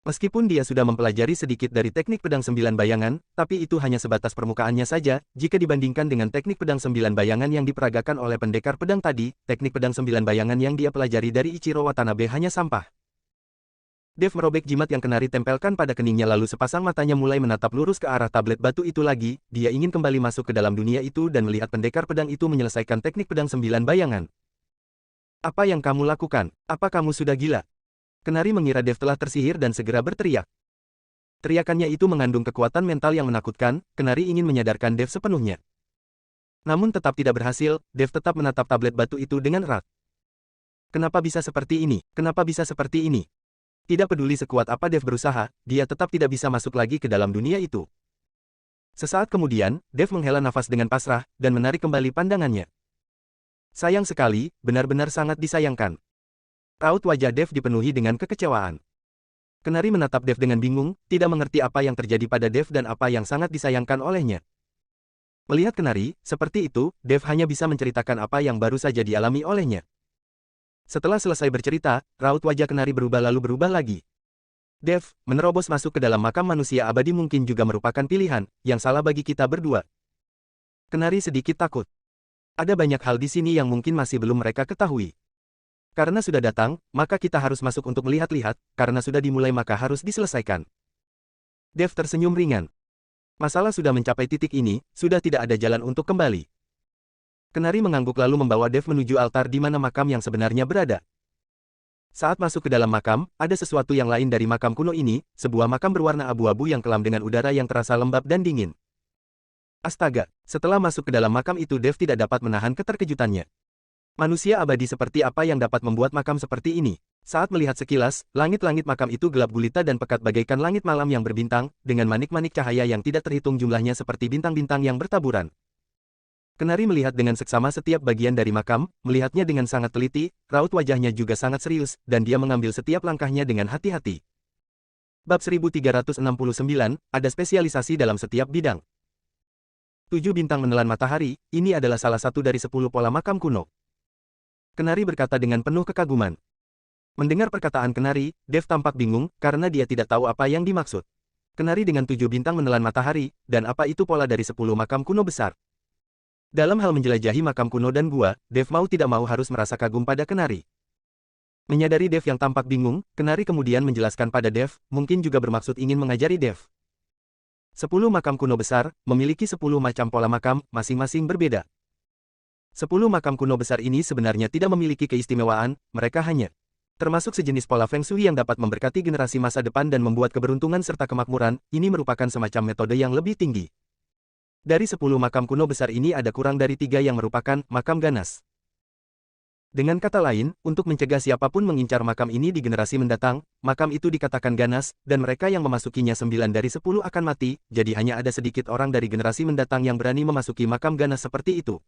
Meskipun dia sudah mempelajari sedikit dari teknik pedang 9 bayangan, tapi itu hanya sebatas permukaannya saja, jika dibandingkan dengan teknik pedang 9 bayangan yang diperagakan oleh pendekar pedang tadi, teknik pedang 9 bayangan yang dia pelajari dari Ichiro Watanabe hanya sampah. Dev merobek jimat yang Kenari tempelkan pada keningnya lalu sepasang matanya mulai menatap lurus ke arah tablet batu itu lagi, dia ingin kembali masuk ke dalam dunia itu dan melihat pendekar pedang itu menyelesaikan teknik pedang 9 bayangan. Apa yang kamu lakukan? Apa kamu sudah gila? Kenari mengira Dev telah tersihir dan segera berteriak. Teriakannya itu mengandung kekuatan mental yang menakutkan, Kenari ingin menyadarkan Dev sepenuhnya. Namun tetap tidak berhasil, Dev tetap menatap tablet batu itu dengan erat. Kenapa bisa seperti ini? Kenapa bisa seperti ini? Tidak peduli sekuat apa Dev berusaha, dia tetap tidak bisa masuk lagi ke dalam dunia itu. Sesaat kemudian, Dev menghela nafas dengan pasrah, dan menarik kembali pandangannya. Sayang sekali, benar-benar sangat disayangkan. Raut wajah Dev dipenuhi dengan kekecewaan. Kenari menatap Dev dengan bingung, tidak mengerti apa yang terjadi pada Dev dan apa yang sangat disayangkan olehnya. Melihat Kenari, seperti itu, Dev hanya bisa menceritakan apa yang baru saja dialami olehnya. Setelah selesai bercerita, raut wajah Kenari berubah lalu berubah lagi. Dev, menerobos masuk ke dalam makam manusia abadi mungkin juga merupakan pilihan, yang salah bagi kita berdua. Kenari sedikit takut. Ada banyak hal di sini yang mungkin masih belum mereka ketahui. Karena sudah datang, maka kita harus masuk untuk melihat-lihat, karena sudah dimulai maka harus diselesaikan. Dev tersenyum ringan. Masalah sudah mencapai titik ini, sudah tidak ada jalan untuk kembali. Kenari mengangguk lalu membawa Dev menuju altar di mana makam yang sebenarnya berada. Saat masuk ke dalam makam, ada sesuatu yang lain dari makam kuno ini, sebuah makam berwarna abu-abu yang kelam dengan udara yang terasa lembab dan dingin. Astaga, setelah masuk ke dalam makam itu Dev tidak dapat menahan keterkejutannya. Manusia abadi seperti apa yang dapat membuat makam seperti ini? Saat melihat sekilas, langit-langit makam itu gelap gulita dan pekat bagaikan langit malam yang berbintang, dengan manik-manik cahaya yang tidak terhitung jumlahnya seperti bintang-bintang yang bertaburan. Kenari melihat dengan seksama setiap bagian dari makam, melihatnya dengan sangat teliti, raut wajahnya juga sangat serius, dan dia mengambil setiap langkahnya dengan hati-hati. Bab 1369, ada spesialisasi dalam setiap bidang. 7 bintang menelan matahari, ini adalah salah satu dari 10 pola makam kuno. Kenari berkata dengan penuh kekaguman. Mendengar perkataan Kenari, Dev tampak bingung, karena dia tidak tahu apa yang dimaksud. Kenari dengan 7 bintang menelan matahari, dan apa itu pola dari 10 makam kuno besar? Dalam hal menjelajahi makam kuno dan gua, Dev mau tidak mau harus merasa kagum pada Kenari. Menyadari Dev yang tampak bingung, Kenari kemudian menjelaskan pada Dev, mungkin juga bermaksud ingin mengajari Dev. 10 makam kuno besar, memiliki 10 macam pola makam, masing-masing berbeda. 10 makam kuno besar ini sebenarnya tidak memiliki keistimewaan, mereka hanya termasuk sejenis pola Feng Shui yang dapat memberkati generasi masa depan dan membuat keberuntungan serta kemakmuran, ini merupakan semacam metode yang lebih tinggi. Dari 10 makam kuno besar ini ada kurang dari 3 yang merupakan makam ganas. Dengan kata lain, untuk mencegah siapapun mengincar makam ini di generasi mendatang, makam itu dikatakan ganas, dan mereka yang memasukinya 9 dari 10 akan mati, jadi hanya ada sedikit orang dari generasi mendatang yang berani memasuki makam ganas seperti itu.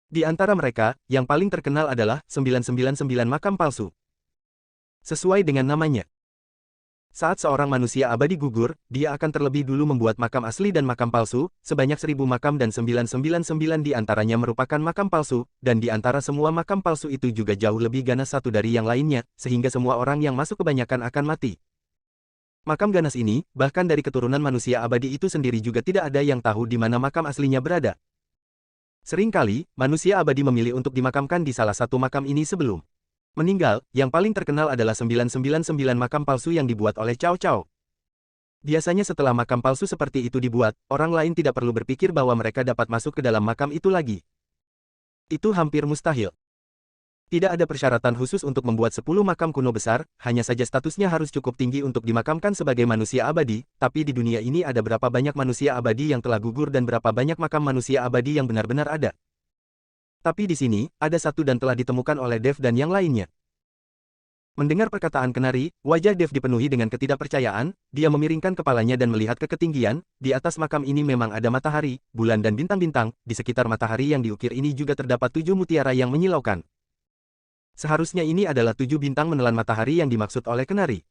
Di antara mereka, yang paling terkenal adalah 999 makam palsu. Sesuai dengan namanya. Saat seorang manusia abadi gugur, dia akan terlebih dulu membuat makam asli dan makam palsu, sebanyak 1000 makam dan 999 di antaranya merupakan makam palsu, dan di antara semua makam palsu itu juga jauh lebih ganas satu dari yang lainnya, sehingga semua orang yang masuk kebanyakan akan mati. Makam ganas ini, bahkan dari keturunan manusia abadi itu sendiri juga tidak ada yang tahu di mana makam aslinya berada. Seringkali, manusia abadi memilih untuk dimakamkan di salah satu makam ini sebelum meninggal. Yang paling terkenal adalah 999 makam palsu yang dibuat oleh Cao Cao. Biasanya setelah makam palsu seperti itu dibuat, orang lain tidak perlu berpikir bahwa mereka dapat masuk ke dalam makam itu lagi. Itu hampir mustahil. Tidak ada persyaratan khusus untuk membuat 10 makam kuno besar, hanya saja statusnya harus cukup tinggi untuk dimakamkan sebagai manusia abadi, tapi di dunia ini ada berapa banyak manusia abadi yang telah gugur dan berapa banyak makam manusia abadi yang benar-benar ada. Tapi di sini, ada satu dan telah ditemukan oleh Dev dan yang lainnya. Mendengar perkataan Kenari, wajah Dev dipenuhi dengan ketidakpercayaan, dia memiringkan kepalanya dan melihat ke ketinggian, di atas makam ini memang ada matahari, bulan dan bintang-bintang, di sekitar matahari yang diukir ini juga terdapat 7 mutiara yang menyilaukan. Seharusnya ini adalah 7 bintang menelan matahari yang dimaksud oleh Kenari.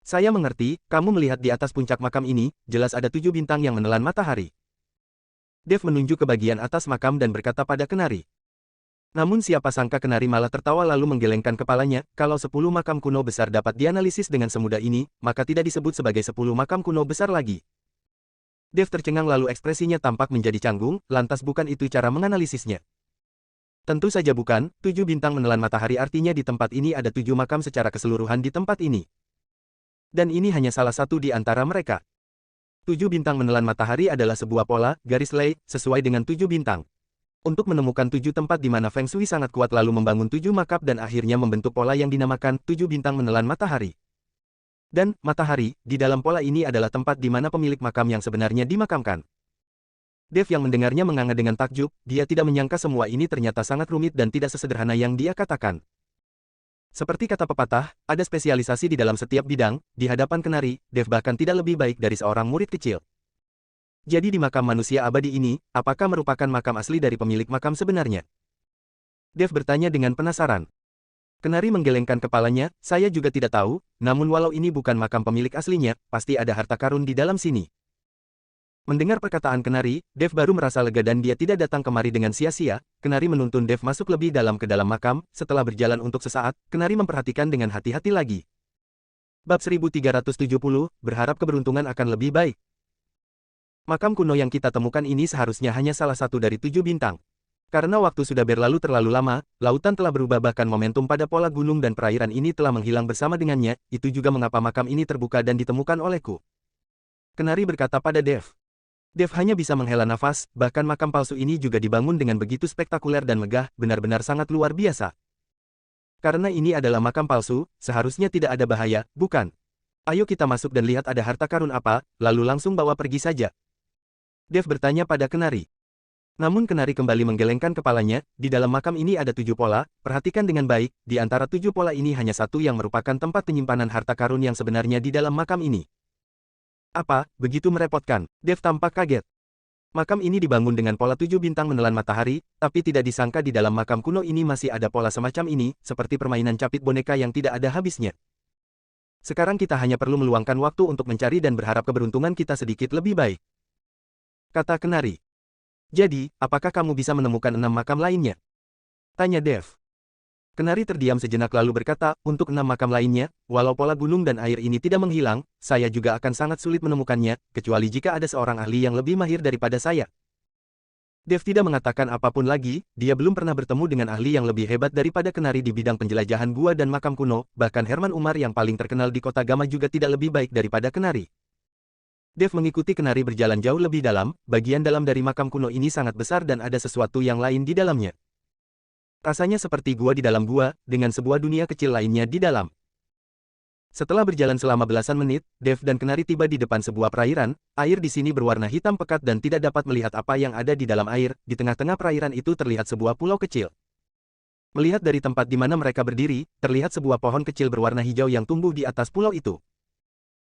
Saya mengerti, kamu melihat di atas puncak makam ini, jelas ada 7 bintang yang menelan matahari. Dev menunjuk ke bagian atas makam dan berkata pada Kenari. Namun siapa sangka Kenari malah tertawa lalu menggelengkan kepalanya, kalau 10 makam kuno besar dapat dianalisis dengan semudah ini, maka tidak disebut sebagai 10 makam kuno besar lagi. Dev tercengang lalu ekspresinya tampak menjadi canggung, lantas bukan itu cara menganalisisnya. Tentu saja bukan, 7 bintang menelan matahari artinya di tempat ini ada 7 makam secara keseluruhan di tempat ini. Dan ini hanya salah satu di antara mereka. 7 bintang menelan matahari adalah sebuah pola, garis lei, sesuai dengan 7 bintang. Untuk menemukan 7 tempat di mana Feng Shui sangat kuat lalu membangun 7 makam dan akhirnya membentuk pola yang dinamakan 7 bintang menelan matahari. Dan, matahari, di dalam pola ini adalah tempat di mana pemilik makam yang sebenarnya dimakamkan. Dev yang mendengarnya menganga dengan takjub, dia tidak menyangka semua ini ternyata sangat rumit dan tidak sesederhana yang dia katakan. Seperti kata pepatah, ada spesialisasi di dalam setiap bidang, di hadapan Kenari, Dev bahkan tidak lebih baik dari seorang murid kecil. Jadi di makam manusia abadi ini, apakah merupakan makam asli dari pemilik makam sebenarnya? Dev bertanya dengan penasaran. Kenari menggelengkan kepalanya, saya juga tidak tahu, namun walau ini bukan makam pemilik aslinya, pasti ada harta karun di dalam sini. Mendengar perkataan Kenari, Dev baru merasa lega dan dia tidak datang kemari dengan sia-sia. Kenari menuntun Dev masuk lebih dalam ke dalam makam. Setelah berjalan untuk sesaat, Kenari memperhatikan dengan hati-hati lagi. Bab 1370, berharap keberuntungan akan lebih baik. Makam kuno yang kita temukan ini seharusnya hanya salah satu dari 7 bintang. Karena waktu sudah berlalu terlalu lama, lautan telah berubah bahkan momentum pada pola gunung dan perairan ini telah menghilang bersama dengannya, itu juga mengapa makam ini terbuka dan ditemukan olehku. Kenari berkata pada Dev. Dev hanya bisa menghela nafas, bahkan makam palsu ini juga dibangun dengan begitu spektakuler dan megah, benar-benar sangat luar biasa. Karena ini adalah makam palsu, seharusnya tidak ada bahaya, bukan? Ayo kita masuk dan lihat ada harta karun apa, lalu langsung bawa pergi saja. Dev bertanya pada Kenari. Namun Kenari kembali menggelengkan kepalanya, di dalam makam ini ada 7 pola, perhatikan dengan baik, di antara 7 pola ini hanya satu yang merupakan tempat penyimpanan harta karun yang sebenarnya di dalam makam ini. Apa, begitu merepotkan? Dev tampak kaget. Makam ini dibangun dengan pola 7 bintang menelan matahari, tapi tidak disangka di dalam makam kuno ini masih ada pola semacam ini, seperti permainan capit boneka yang tidak ada habisnya. Sekarang kita hanya perlu meluangkan waktu untuk mencari dan berharap keberuntungan kita sedikit lebih baik. Kata Kenari. Jadi, apakah kamu bisa menemukan 6 makam lainnya? Tanya Dev. Kenari terdiam sejenak lalu berkata, untuk 6 makam lainnya, walau pola gunung dan air ini tidak menghilang, saya juga akan sangat sulit menemukannya, kecuali jika ada seorang ahli yang lebih mahir daripada saya. Dev tidak mengatakan apapun lagi, dia belum pernah bertemu dengan ahli yang lebih hebat daripada Kenari di bidang penjelajahan gua dan makam kuno, bahkan Herman Umar yang paling terkenal di kota Gama juga tidak lebih baik daripada Kenari. Dev mengikuti Kenari berjalan jauh lebih dalam, bagian dalam dari makam kuno ini sangat besar dan ada sesuatu yang lain di dalamnya. Rasanya seperti gua di dalam gua, dengan sebuah dunia kecil lainnya di dalam. Setelah berjalan selama belasan menit, Dev dan Kenari tiba di depan sebuah perairan. Air di sini berwarna hitam pekat dan tidak dapat melihat apa yang ada di dalam air. Di tengah-tengah perairan itu terlihat sebuah pulau kecil. Melihat dari tempat di mana mereka berdiri, terlihat sebuah pohon kecil berwarna hijau yang tumbuh di atas pulau itu.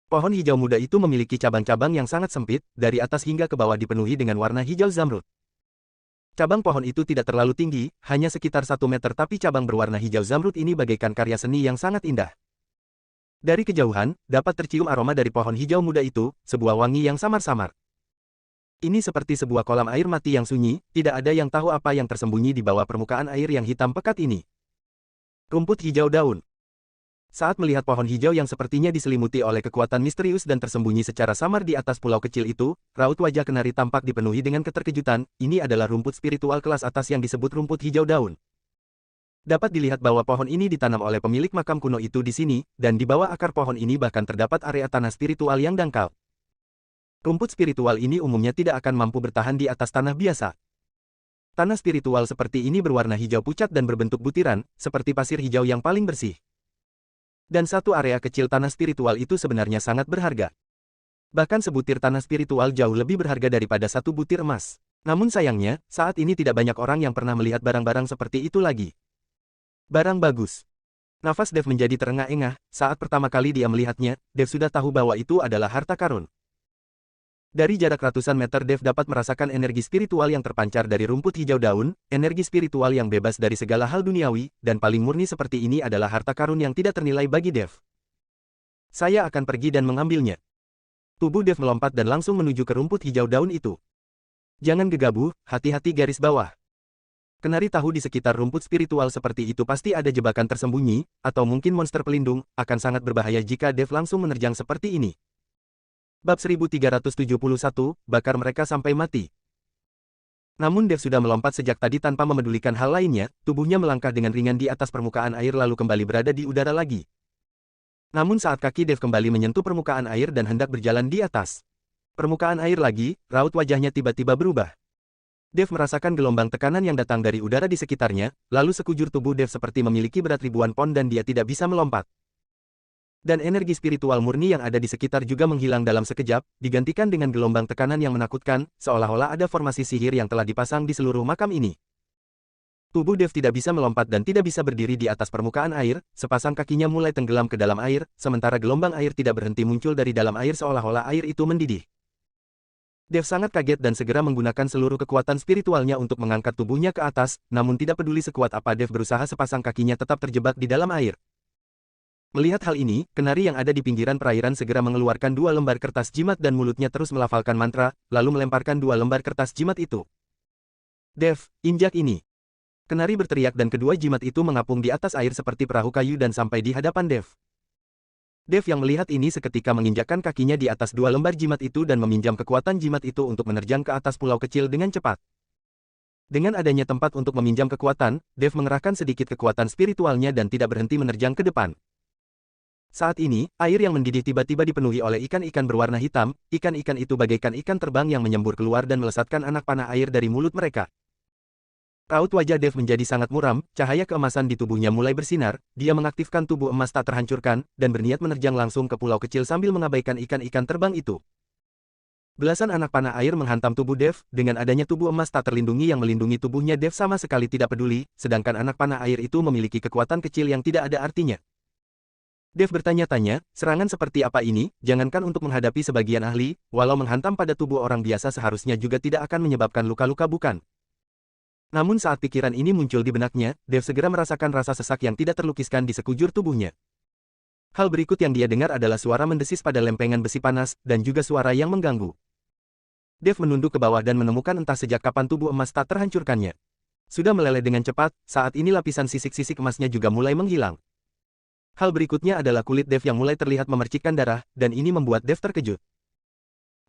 Pohon hijau muda itu memiliki cabang-cabang yang sangat sempit, dari atas hingga ke bawah dipenuhi dengan warna hijau zamrud. Cabang pohon itu tidak terlalu tinggi, hanya sekitar 1 meter tapi cabang berwarna hijau zamrud ini bagaikan karya seni yang sangat indah. Dari kejauhan, dapat tercium aroma dari pohon hijau muda itu, sebuah wangi yang samar-samar. Ini seperti sebuah kolam air mati yang sunyi, tidak ada yang tahu apa yang tersembunyi di bawah permukaan air yang hitam pekat ini. Rumput hijau daun. Saat melihat pohon hijau yang sepertinya diselimuti oleh kekuatan misterius dan tersembunyi secara samar di atas pulau kecil itu, raut wajah Kenari tampak dipenuhi dengan keterkejutan. Ini adalah rumput spiritual kelas atas yang disebut rumput hijau daun. Dapat dilihat bahwa pohon ini ditanam oleh pemilik makam kuno itu di sini, dan di bawah akar pohon ini bahkan terdapat area tanah spiritual yang dangkal. Rumput spiritual ini umumnya tidak akan mampu bertahan di atas tanah biasa. Tanah spiritual seperti ini berwarna hijau pucat dan berbentuk butiran, seperti pasir hijau yang paling bersih. Dan satu area kecil tanah spiritual itu sebenarnya sangat berharga. Bahkan sebutir tanah spiritual jauh lebih berharga daripada satu butir emas. Namun sayangnya, saat ini tidak banyak orang yang pernah melihat barang-barang seperti itu lagi. Barang bagus. Nafas Dev menjadi terengah-engah, saat pertama kali dia melihatnya, Dev sudah tahu bahwa itu adalah harta karun. Dari jarak ratusan meter Dev dapat merasakan energi spiritual yang terpancar dari rumput hijau daun, energi spiritual yang bebas dari segala hal duniawi, dan paling murni seperti ini adalah harta karun yang tidak ternilai bagi Dev. Saya akan pergi dan mengambilnya. Tubuh Dev melompat dan langsung menuju ke rumput hijau daun itu. Jangan gegabah, hati-hati garis bawah. Kenari tahu di sekitar rumput spiritual seperti itu pasti ada jebakan tersembunyi, atau mungkin monster pelindung, akan sangat berbahaya jika Dev langsung menerjang seperti ini. Bab 1371, bakar mereka sampai mati. Namun Dev sudah melompat sejak tadi tanpa memedulikan hal lainnya, tubuhnya melangkah dengan ringan di atas permukaan air lalu kembali berada di udara lagi. Namun saat kaki Dev kembali menyentuh permukaan air dan hendak berjalan di atas permukaan air lagi, raut wajahnya tiba-tiba berubah. Dev merasakan gelombang tekanan yang datang dari udara di sekitarnya, lalu sekujur tubuh Dev seperti memiliki berat ribuan pon dan dia tidak bisa melompat. Dan energi spiritual murni yang ada di sekitar juga menghilang dalam sekejap, digantikan dengan gelombang tekanan yang menakutkan, seolah-olah ada formasi sihir yang telah dipasang di seluruh makam ini. Tubuh Dev tidak bisa melompat dan tidak bisa berdiri di atas permukaan air, sepasang kakinya mulai tenggelam ke dalam air, sementara gelombang air tidak berhenti muncul dari dalam air seolah-olah air itu mendidih. Dev sangat kaget dan segera menggunakan seluruh kekuatan spiritualnya untuk mengangkat tubuhnya ke atas, namun tidak peduli sekuat apa Dev berusaha sepasang kakinya tetap terjebak di dalam air. Melihat hal ini, kenari yang ada di pinggiran perairan segera mengeluarkan 2 lembar kertas jimat dan mulutnya terus melafalkan mantra, lalu melemparkan 2 lembar kertas jimat itu. Dev, injak ini. Kenari berteriak dan kedua jimat itu mengapung di atas air seperti perahu kayu dan sampai di hadapan Dev. Dev yang melihat ini seketika menginjakkan kakinya di atas 2 lembar jimat itu dan meminjam kekuatan jimat itu untuk menerjang ke atas pulau kecil dengan cepat. Dengan adanya tempat untuk meminjam kekuatan, Dev mengerahkan sedikit kekuatan spiritualnya dan tidak berhenti menerjang ke depan. Saat ini, air yang mendidih tiba-tiba dipenuhi oleh ikan-ikan berwarna hitam, ikan-ikan itu bagaikan ikan terbang yang menyembur keluar dan melesatkan anak panah air dari mulut mereka. Raut wajah Dev menjadi sangat muram, cahaya keemasan di tubuhnya mulai bersinar, dia mengaktifkan tubuh emas tak terhancurkan, dan berniat menerjang langsung ke pulau kecil sambil mengabaikan ikan-ikan terbang itu. Belasan anak panah air menghantam tubuh Dev, dengan adanya tubuh emas tak terlindungi yang melindungi tubuhnya Dev sama sekali tidak peduli, sedangkan anak panah air itu memiliki kekuatan kecil yang tidak ada artinya. Dev bertanya-tanya, serangan seperti apa ini, jangankan untuk menghadapi sebagian ahli, walau menghantam pada tubuh orang biasa seharusnya juga tidak akan menyebabkan luka-luka bukan? Namun saat pikiran ini muncul di benaknya, Dev segera merasakan rasa sesak yang tidak terlukiskan di sekujur tubuhnya. Hal berikut yang dia dengar adalah suara mendesis pada lempengan besi panas, dan juga suara yang mengganggu. Dev menunduk ke bawah dan menemukan entah sejak kapan tubuh emas tak terhancurkannya. Sudah meleleh dengan cepat, saat ini lapisan sisik-sisik emasnya juga mulai menghilang. Hal berikutnya adalah kulit Dev yang mulai terlihat memercikkan darah, dan ini membuat Dev terkejut.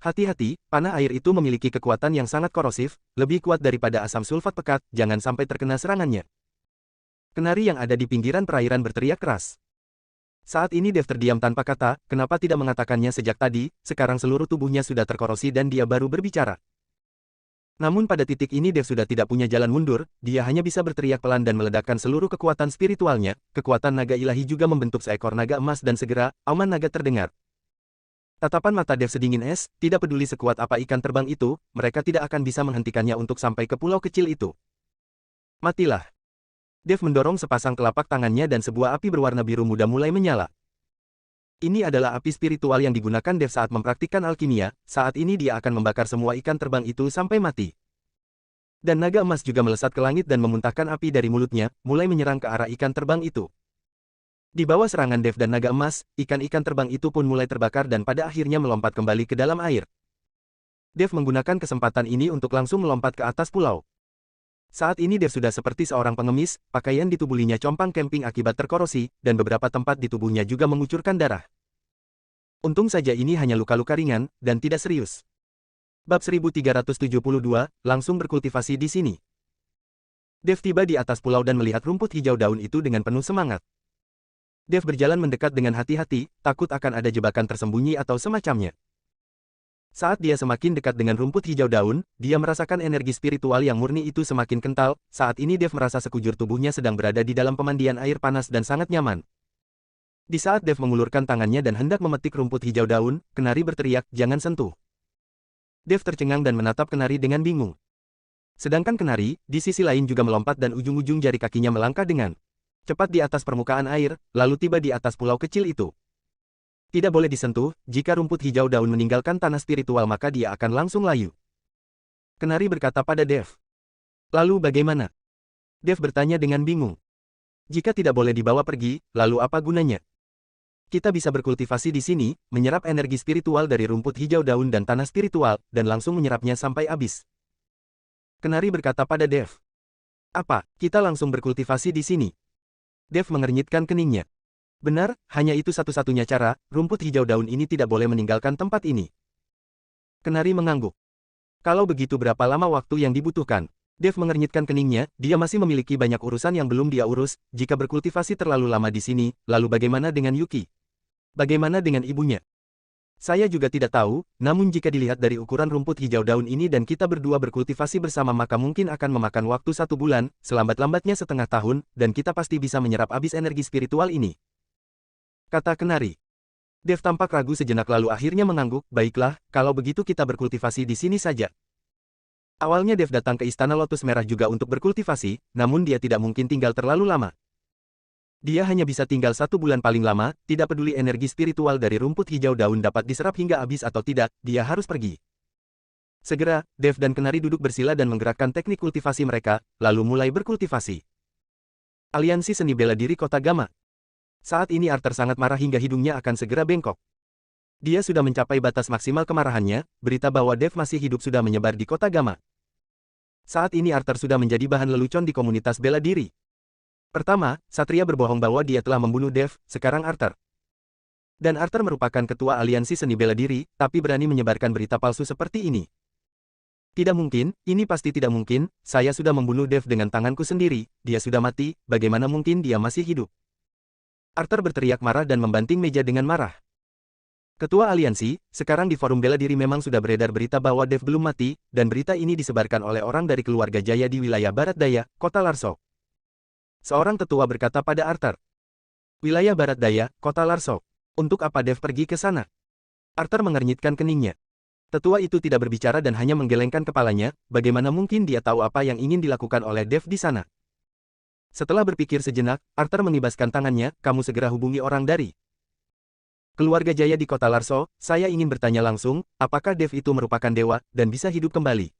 Hati-hati, panah air itu memiliki kekuatan yang sangat korosif, lebih kuat daripada asam sulfat pekat, jangan sampai terkena serangannya. Kenari yang ada di pinggiran perairan berteriak keras. Saat ini Dev terdiam tanpa kata, kenapa tidak mengatakannya sejak tadi, sekarang seluruh tubuhnya sudah terkorosi dan dia baru berbicara. Namun pada titik ini Dev sudah tidak punya jalan mundur, dia hanya bisa berteriak pelan dan meledakkan seluruh kekuatan spiritualnya, kekuatan naga ilahi juga membentuk seekor naga emas dan segera, auman naga terdengar. Tatapan mata Dev sedingin es, tidak peduli sekuat apa ikan terbang itu, mereka tidak akan bisa menghentikannya untuk sampai ke pulau kecil itu. Matilah. Dev mendorong sepasang telapak tangannya dan sebuah api berwarna biru muda mulai menyala. Ini adalah api spiritual yang digunakan Dev saat mempraktikkan alkimia, saat ini dia akan membakar semua ikan terbang itu sampai mati. Dan naga emas juga melesat ke langit dan memuntahkan api dari mulutnya, mulai menyerang ke arah ikan terbang itu. Di bawah serangan Dev dan naga emas, ikan-ikan terbang itu pun mulai terbakar dan pada akhirnya melompat kembali ke dalam air. Dev menggunakan kesempatan ini untuk langsung melompat ke atas pulau. Saat ini Dev sudah seperti seorang pengemis, pakaian di tubuhnya compang camping akibat terkorosi, dan beberapa tempat di tubuhnya juga mengucurkan darah. Untung saja ini hanya luka-luka ringan, dan tidak serius. Bab 1372, langsung berkultivasi di sini. Dev tiba di atas pulau dan melihat rumput hijau daun itu dengan penuh semangat. Dev berjalan mendekat dengan hati-hati, takut akan ada jebakan tersembunyi atau semacamnya. Saat dia semakin dekat dengan rumput hijau daun, dia merasakan energi spiritual yang murni itu semakin kental. Saat ini Dev merasa sekujur tubuhnya sedang berada di dalam pemandian air panas dan sangat nyaman. Di saat Dev mengulurkan tangannya dan hendak memetik rumput hijau daun, kenari berteriak, "Jangan sentuh." Dev tercengang dan menatap kenari dengan bingung. Sedangkan kenari, di sisi lain juga melompat dan ujung-ujung jari kakinya melangkah dengan cepat di atas permukaan air, lalu tiba di atas pulau kecil itu. Tidak boleh disentuh, jika rumput hijau daun meninggalkan tanah spiritual maka dia akan langsung layu. Kenari berkata pada Dev. Lalu bagaimana? Dev bertanya dengan bingung. Jika tidak boleh dibawa pergi, lalu apa gunanya? Kita bisa berkultivasi di sini, menyerap energi spiritual dari rumput hijau daun dan tanah spiritual, dan langsung menyerapnya sampai habis. Kenari berkata pada Dev. Apa, kita langsung berkultivasi di sini? Dev mengernyitkan keningnya. Benar, hanya itu satu-satunya cara, rumput hijau daun ini tidak boleh meninggalkan tempat ini. Kenari mengangguk. Kalau begitu berapa lama waktu yang dibutuhkan? Dev mengernyitkan keningnya, dia masih memiliki banyak urusan yang belum dia urus, jika berkultivasi terlalu lama di sini, lalu bagaimana dengan Yuki? Bagaimana dengan ibunya? Saya juga tidak tahu, namun jika dilihat dari ukuran rumput hijau daun ini dan kita berdua berkultivasi bersama maka mungkin akan memakan waktu 1 bulan, selambat-lambatnya setengah tahun, dan kita pasti bisa menyerap habis energi spiritual ini. Kata Kenari. Dev tampak ragu sejenak lalu akhirnya mengangguk, baiklah, kalau begitu kita berkultivasi di sini saja. Awalnya Dev datang ke Istana Lotus Merah juga untuk berkultivasi, namun dia tidak mungkin tinggal terlalu lama. Dia hanya bisa tinggal 1 bulan paling lama, tidak peduli energi spiritual dari rumput hijau daun dapat diserap hingga habis atau tidak, dia harus pergi. Segera, Dev dan Kenari duduk bersila dan menggerakkan teknik kultivasi mereka, lalu mulai berkultivasi. Aliansi Seni Bela Diri Kota Gama. Saat ini Arthur sangat marah hingga hidungnya akan segera bengkok. Dia sudah mencapai batas maksimal kemarahannya, berita bahwa Dev masih hidup sudah menyebar di Kota Gama. Saat ini Arthur sudah menjadi bahan lelucon di komunitas bela diri. Pertama, Satria berbohong bahwa dia telah membunuh Dev, sekarang Arthur. Dan Arthur merupakan ketua aliansi seni bela diri, tapi berani menyebarkan berita palsu seperti ini. Tidak mungkin, ini pasti tidak mungkin, saya sudah membunuh Dev dengan tanganku sendiri, dia sudah mati, bagaimana mungkin dia masih hidup? Arthur berteriak marah dan membanting meja dengan marah. Ketua aliansi, sekarang di forum bela diri memang sudah beredar berita bahwa Dev belum mati, dan berita ini disebarkan oleh orang dari keluarga Jaya di wilayah Barat Daya, Kota Larsok. Seorang tetua berkata pada Arthur. Wilayah Barat Daya, Kota Larsok. Untuk apa Dev pergi ke sana? Arthur mengernyitkan keningnya. Tetua itu tidak berbicara dan hanya menggelengkan kepalanya, bagaimana mungkin dia tahu apa yang ingin dilakukan oleh Dev di sana. Setelah berpikir sejenak, Arthur mengibaskan tangannya, kamu segera hubungi orang dari keluarga Jaya di Kota Larso, saya ingin bertanya langsung, apakah Dev itu merupakan dewa, dan bisa hidup kembali.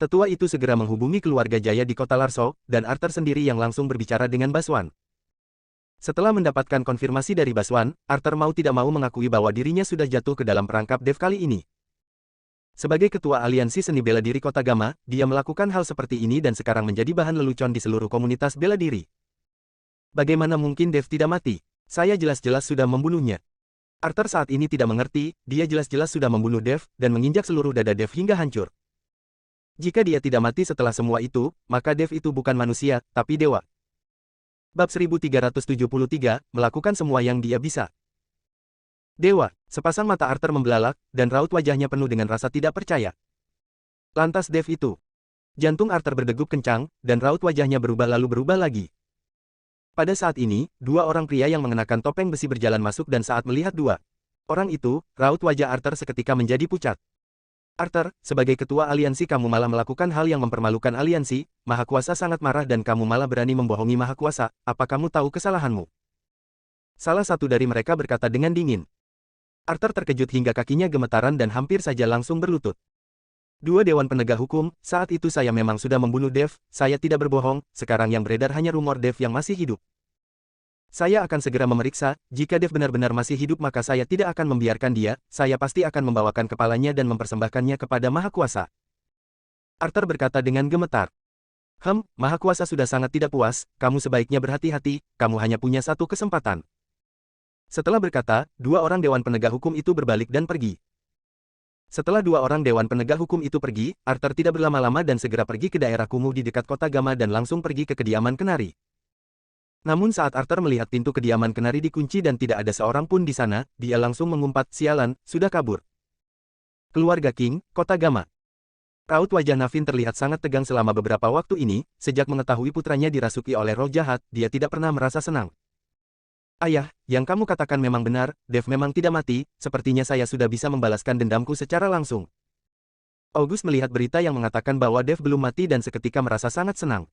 Tetua itu segera menghubungi keluarga Jaya di Kota Larso, dan Arthur sendiri yang langsung berbicara dengan Baswan. Setelah mendapatkan konfirmasi dari Baswan, Arthur mau tidak mau mengakui bahwa dirinya sudah jatuh ke dalam perangkap Dev kali ini. Sebagai ketua aliansi seni bela diri Kota Gama, dia melakukan hal seperti ini dan sekarang menjadi bahan lelucon di seluruh komunitas bela diri. Bagaimana mungkin Dev tidak mati? Saya jelas-jelas sudah membunuhnya. Arthur saat ini tidak mengerti, dia jelas-jelas sudah membunuh Dev, dan menginjak seluruh dada Dev hingga hancur. Jika dia tidak mati setelah semua itu, maka Dev itu bukan manusia, tapi dewa. Bab 1373, melakukan semua yang dia bisa. Dewa, sepasang mata Arthur membelalak, dan raut wajahnya penuh dengan rasa tidak percaya. Lantas Dev itu. Jantung Arthur berdegup kencang, dan raut wajahnya berubah lalu berubah lagi. Pada saat ini, dua orang pria yang mengenakan topeng besi berjalan masuk dan saat melihat dua orang itu, raut wajah Arthur seketika menjadi pucat. Arthur, sebagai ketua aliansi kamu malah melakukan hal yang mempermalukan aliansi, Maha Kuasa sangat marah dan kamu malah berani membohongi Maha Kuasa, apa kamu tahu kesalahanmu? Salah satu dari mereka berkata dengan dingin. Arthur terkejut hingga kakinya gemetaran dan hampir saja langsung berlutut. Dua dewan penegak hukum, saat itu saya memang sudah membunuh Dev, saya tidak berbohong, sekarang yang beredar hanya rumor Dev yang masih hidup. Saya akan segera memeriksa, jika Dev benar-benar masih hidup maka saya tidak akan membiarkan dia, saya pasti akan membawakan kepalanya dan mempersembahkannya kepada Maha Kuasa. Arthur berkata dengan gemetar. Maha Kuasa sudah sangat tidak puas, kamu sebaiknya berhati-hati, kamu hanya punya satu kesempatan. Setelah berkata, dua orang dewan penegak hukum itu berbalik dan pergi. Setelah dua orang dewan penegak hukum itu pergi, Arthur tidak berlama-lama dan segera pergi ke daerah kumuh di dekat Kota Gama dan langsung pergi ke kediaman Kenari. Namun saat Arthur melihat pintu kediaman Kenari dikunci dan tidak ada seorang pun di sana, dia langsung mengumpat, sialan, sudah kabur. Keluarga King, Kota Gama. Raut wajah Navin terlihat sangat tegang selama beberapa waktu ini, sejak mengetahui putranya dirasuki oleh roh jahat, dia tidak pernah merasa senang. Ayah, yang kamu katakan memang benar, Dev memang tidak mati, sepertinya saya sudah bisa membalaskan dendamku secara langsung. August melihat berita yang mengatakan bahwa Dev belum mati dan seketika merasa sangat senang.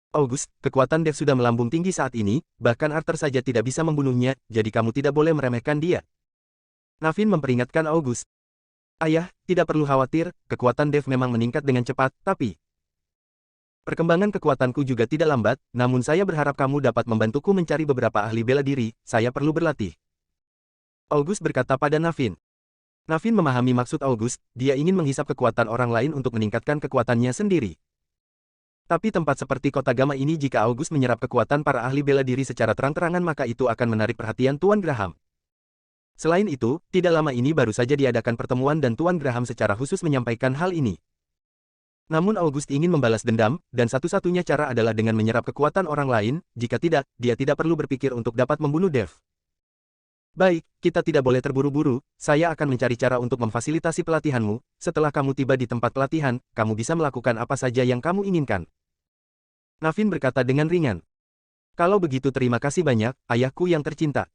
August, kekuatan Dev sudah melambung tinggi saat ini, bahkan Arthur saja tidak bisa membunuhnya, jadi kamu tidak boleh meremehkan dia. Navin memperingatkan August. Ayah, tidak perlu khawatir, kekuatan Dev memang meningkat dengan cepat, tapi perkembangan kekuatanku juga tidak lambat, namun saya berharap kamu dapat membantuku mencari beberapa ahli bela diri, saya perlu berlatih. August berkata pada Navin. Navin memahami maksud August, dia ingin menghisap kekuatan orang lain untuk meningkatkan kekuatannya sendiri. Tapi tempat seperti Kota Gama ini jika August menyerap kekuatan para ahli bela diri secara terang-terangan maka itu akan menarik perhatian Tuan Graham. Selain itu, tidak lama ini baru saja diadakan pertemuan dan Tuan Graham secara khusus menyampaikan hal ini. Namun August ingin membalas dendam, dan satu-satunya cara adalah dengan menyerap kekuatan orang lain, jika tidak, dia tidak perlu berpikir untuk dapat membunuh Dev. Baik, kita tidak boleh terburu-buru, saya akan mencari cara untuk memfasilitasi pelatihanmu, setelah kamu tiba di tempat pelatihan, kamu bisa melakukan apa saja yang kamu inginkan. Navin berkata dengan ringan. Kalau begitu terima kasih banyak, ayahku yang tercinta.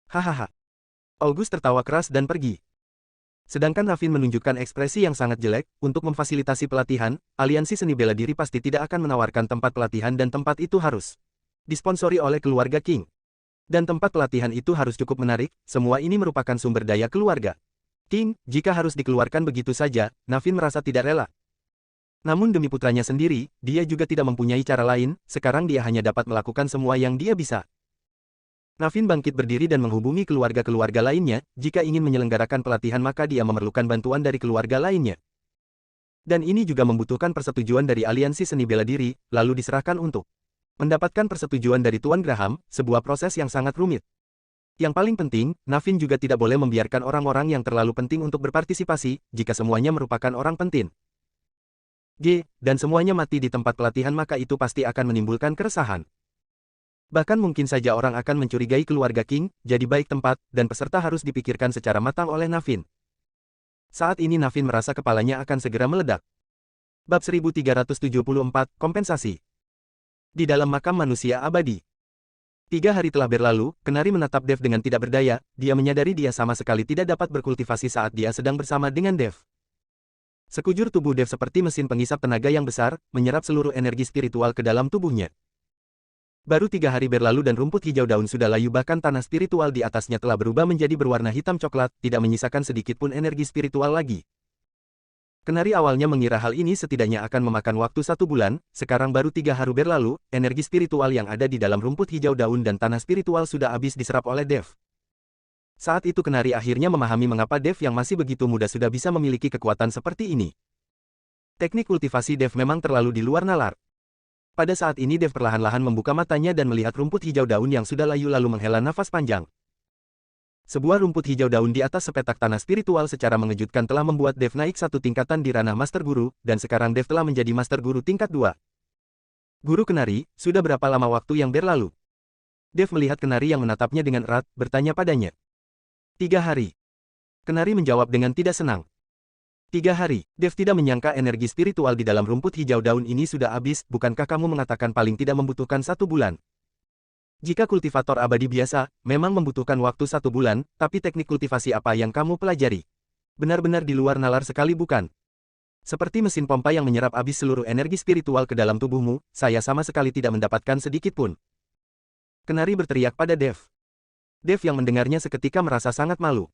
Hahaha. August tertawa keras dan pergi. Sedangkan Navin menunjukkan ekspresi yang sangat jelek, untuk memfasilitasi pelatihan, aliansi seni bela diri pasti tidak akan menawarkan tempat pelatihan dan tempat itu harus disponsori oleh keluarga King. Dan tempat pelatihan itu harus cukup menarik, semua ini merupakan sumber daya keluarga King. Jika harus dikeluarkan begitu saja, Navin merasa tidak rela. Namun demi putranya sendiri, dia juga tidak mempunyai cara lain, sekarang dia hanya dapat melakukan semua yang dia bisa. Navin bangkit berdiri dan menghubungi keluarga-keluarga lainnya, jika ingin menyelenggarakan pelatihan maka dia memerlukan bantuan dari keluarga lainnya. Dan ini juga membutuhkan persetujuan dari aliansi seni bela diri, lalu diserahkan untuk mendapatkan persetujuan dari Tuan Graham, sebuah proses yang sangat rumit. Yang paling penting, Navin juga tidak boleh membiarkan orang-orang yang terlalu penting untuk berpartisipasi, jika semuanya merupakan orang penting. Dan semuanya mati di tempat pelatihan maka itu pasti akan menimbulkan keresahan. Bahkan mungkin saja orang akan mencurigai keluarga King, jadi baik tempat, dan peserta harus dipikirkan secara matang oleh Navin. Saat ini Navin merasa kepalanya akan segera meledak. Bab 1374, Kompensasi. Di dalam makam manusia abadi. 3 hari telah berlalu, Kenari menatap Dev dengan tidak berdaya, dia menyadari dia sama sekali tidak dapat berkultivasi saat dia sedang bersama dengan Dev. Sekujur tubuh Dev seperti mesin penghisap tenaga yang besar, menyerap seluruh energi spiritual ke dalam tubuhnya. Baru 3 hari berlalu dan rumput hijau daun sudah layu bahkan tanah spiritual di atasnya telah berubah menjadi berwarna hitam coklat, tidak menyisakan sedikit pun energi spiritual lagi. Kenari awalnya mengira hal ini setidaknya akan memakan waktu 1 bulan, sekarang baru 3 hari berlalu, energi spiritual yang ada di dalam rumput hijau daun dan tanah spiritual sudah habis diserap oleh Dev. Saat itu Kenari akhirnya memahami mengapa Dev yang masih begitu muda sudah bisa memiliki kekuatan seperti ini. Teknik kultivasi Dev memang terlalu di luar nalar. Pada saat ini Dev perlahan-lahan membuka matanya dan melihat rumput hijau daun yang sudah layu lalu menghela nafas panjang. Sebuah rumput hijau daun di atas sepetak tanah spiritual secara mengejutkan telah membuat Dev naik 1 tingkatan di ranah Master Guru, dan sekarang Dev telah menjadi Master Guru tingkat 2. Guru Kenari, sudah berapa lama waktu yang berlalu? Dev melihat Kenari yang menatapnya dengan erat, bertanya padanya. 3 hari. Kenari menjawab dengan tidak senang. 3 hari. Dev tidak menyangka energi spiritual di dalam rumput hijau daun ini sudah habis, bukankah kamu mengatakan paling tidak membutuhkan 1 bulan? Jika kultivator abadi biasa, memang membutuhkan waktu 1 bulan, tapi teknik kultivasi apa yang kamu pelajari? Benar-benar di luar nalar sekali bukan? Seperti mesin pompa yang menyerap habis seluruh energi spiritual ke dalam tubuhmu, saya sama sekali tidak mendapatkan sedikit pun. Kenari berteriak pada Dev. Dev yang mendengarnya seketika merasa sangat malu.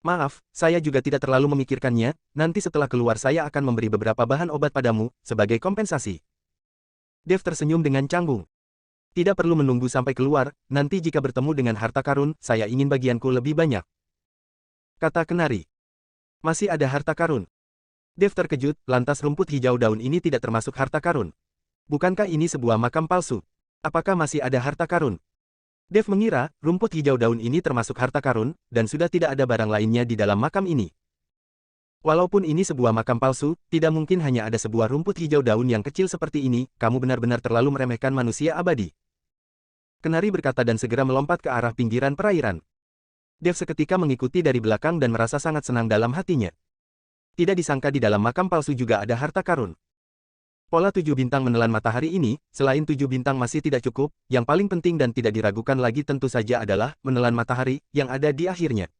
Maaf, saya juga tidak terlalu memikirkannya, nanti setelah keluar saya akan memberi beberapa bahan obat padamu, sebagai kompensasi. Dev tersenyum dengan canggung. Tidak perlu menunggu sampai keluar, nanti jika bertemu dengan harta karun, saya ingin bagianku lebih banyak. Kata Kenari. Masih ada harta karun. Dev terkejut, lantas rumput hijau daun ini tidak termasuk harta karun. Bukankah ini sebuah makam palsu? Apakah masih ada harta karun? Dev mengira, rumput hijau daun ini termasuk harta karun, dan sudah tidak ada barang lainnya di dalam makam ini. Walaupun ini sebuah makam palsu, tidak mungkin hanya ada sebuah rumput hijau daun yang kecil seperti ini, kamu benar-benar terlalu meremehkan manusia abadi. Kenari berkata dan segera melompat ke arah pinggiran perairan. Dev seketika mengikuti dari belakang dan merasa sangat senang dalam hatinya. Tidak disangka di dalam makam palsu juga ada harta karun. Pola 7 bintang menelan matahari ini, selain 7 bintang masih tidak cukup, yang paling penting dan tidak diragukan lagi tentu saja adalah menelan matahari yang ada di akhirnya.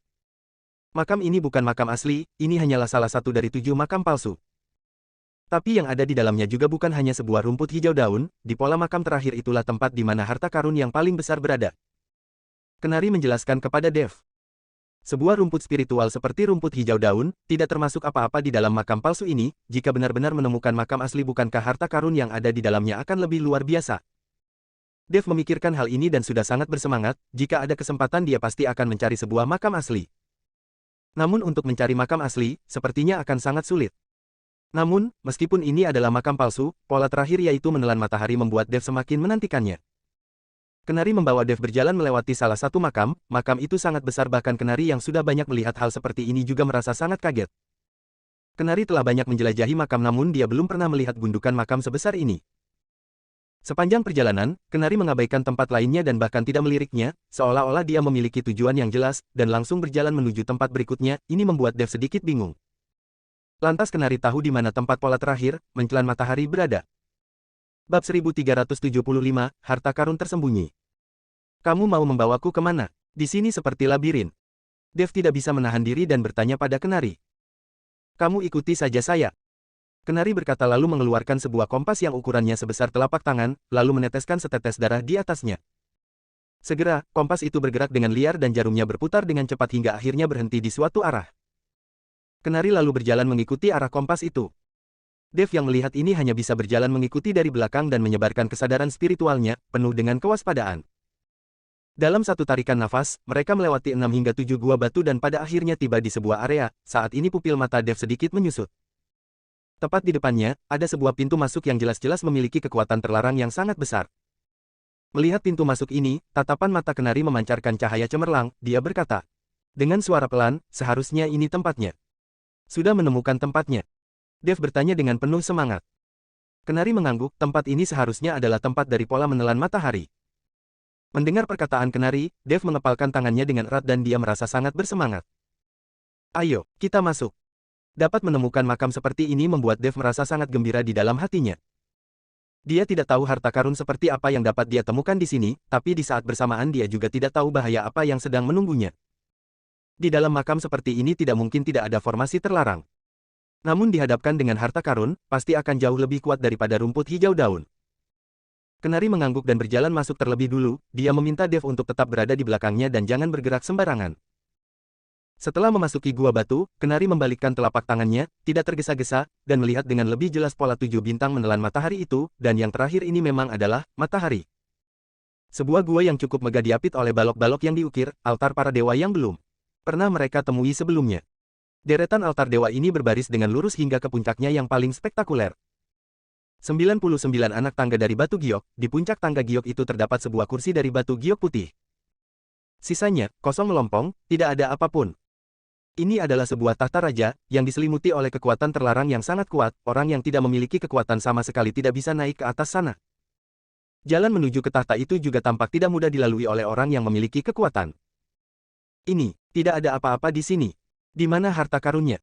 Makam ini bukan makam asli, ini hanyalah salah satu dari 7 makam palsu. Tapi yang ada di dalamnya juga bukan hanya sebuah rumput hijau daun, di pola makam terakhir itulah tempat di mana harta karun yang paling besar berada. Kenari menjelaskan kepada Dev. Sebuah rumput spiritual seperti rumput hijau daun, tidak termasuk apa-apa di dalam makam palsu ini, jika benar-benar menemukan makam asli bukankah harta karun yang ada di dalamnya akan lebih luar biasa. Dev memikirkan hal ini dan sudah sangat bersemangat, jika ada kesempatan dia pasti akan mencari sebuah makam asli. Namun untuk mencari makam asli, sepertinya akan sangat sulit. Namun, meskipun ini adalah makam palsu, pola terakhir yaitu menelan matahari membuat Dev semakin menantikannya. Kenari membawa Dev berjalan melewati salah satu makam itu sangat besar bahkan Kenari yang sudah banyak melihat hal seperti ini juga merasa sangat kaget. Kenari telah banyak menjelajahi makam namun dia belum pernah melihat gundukan makam sebesar ini. Sepanjang perjalanan, Kenari mengabaikan tempat lainnya dan bahkan tidak meliriknya, seolah-olah dia memiliki tujuan yang jelas, dan langsung berjalan menuju tempat berikutnya. Ini membuat Dev sedikit bingung. Lantas Kenari tahu di mana tempat pola terakhir, mencelan matahari berada. Bab 1375, Harta Karun Tersembunyi. Kamu mau membawaku kemana? Di sini seperti labirin. Dev tidak bisa menahan diri dan bertanya pada Kenari. Kamu ikuti saja saya. Kenari berkata lalu mengeluarkan sebuah kompas yang ukurannya sebesar telapak tangan, lalu meneteskan setetes darah di atasnya. Segera, kompas itu bergerak dengan liar dan jarumnya berputar dengan cepat hingga akhirnya berhenti di suatu arah. Kenari lalu berjalan mengikuti arah kompas itu. Dev yang melihat ini hanya bisa berjalan mengikuti dari belakang dan menyebarkan kesadaran spiritualnya, penuh dengan kewaspadaan. Dalam satu tarikan nafas, mereka melewati 6 hingga 7 gua batu dan pada akhirnya tiba di sebuah area. Saat ini pupil mata Dev sedikit menyusut. Tepat di depannya, ada sebuah pintu masuk yang jelas-jelas memiliki kekuatan terlarang yang sangat besar. Melihat pintu masuk ini, tatapan mata Kenari memancarkan cahaya cemerlang, dia berkata. Dengan suara pelan, seharusnya ini tempatnya. Sudah menemukan tempatnya? Dev bertanya dengan penuh semangat. Kenari mengangguk, tempat ini seharusnya adalah tempat dari pola menelan matahari. Mendengar perkataan Kenari, Dev mengepalkan tangannya dengan erat dan dia merasa sangat bersemangat. Ayo, kita masuk. Dapat menemukan makam seperti ini membuat Dev merasa sangat gembira di dalam hatinya. Dia tidak tahu harta karun seperti apa yang dapat dia temukan di sini, tapi di saat bersamaan dia juga tidak tahu bahaya apa yang sedang menunggunya. Di dalam makam seperti ini tidak mungkin tidak ada formasi terlarang. Namun dihadapkan dengan harta karun, pasti akan jauh lebih kuat daripada rumput hijau daun. Kenari mengangguk dan berjalan masuk terlebih dulu, dia meminta Dev untuk tetap berada di belakangnya dan jangan bergerak sembarangan. Setelah memasuki gua batu, Kenari membalikkan telapak tangannya, tidak tergesa-gesa, dan melihat dengan lebih jelas pola 7 bintang menelan matahari itu, dan yang terakhir ini memang adalah matahari. Sebuah gua yang cukup megah diapit oleh balok-balok yang diukir, altar para dewa yang belum pernah mereka temui sebelumnya. Deretan altar dewa ini berbaris dengan lurus hingga ke puncaknya yang paling spektakuler. 99 anak tangga dari batu giok, di puncak tangga giok itu terdapat sebuah kursi dari batu giok putih. Sisanya, kosong melompong, tidak ada apapun. Ini adalah sebuah tahta raja, yang diselimuti oleh kekuatan terlarang yang sangat kuat, orang yang tidak memiliki kekuatan sama sekali tidak bisa naik ke atas sana. Jalan menuju ke tahta itu juga tampak tidak mudah dilalui oleh orang yang memiliki kekuatan. Ini, tidak ada apa-apa di sini. Di mana harta karunnya?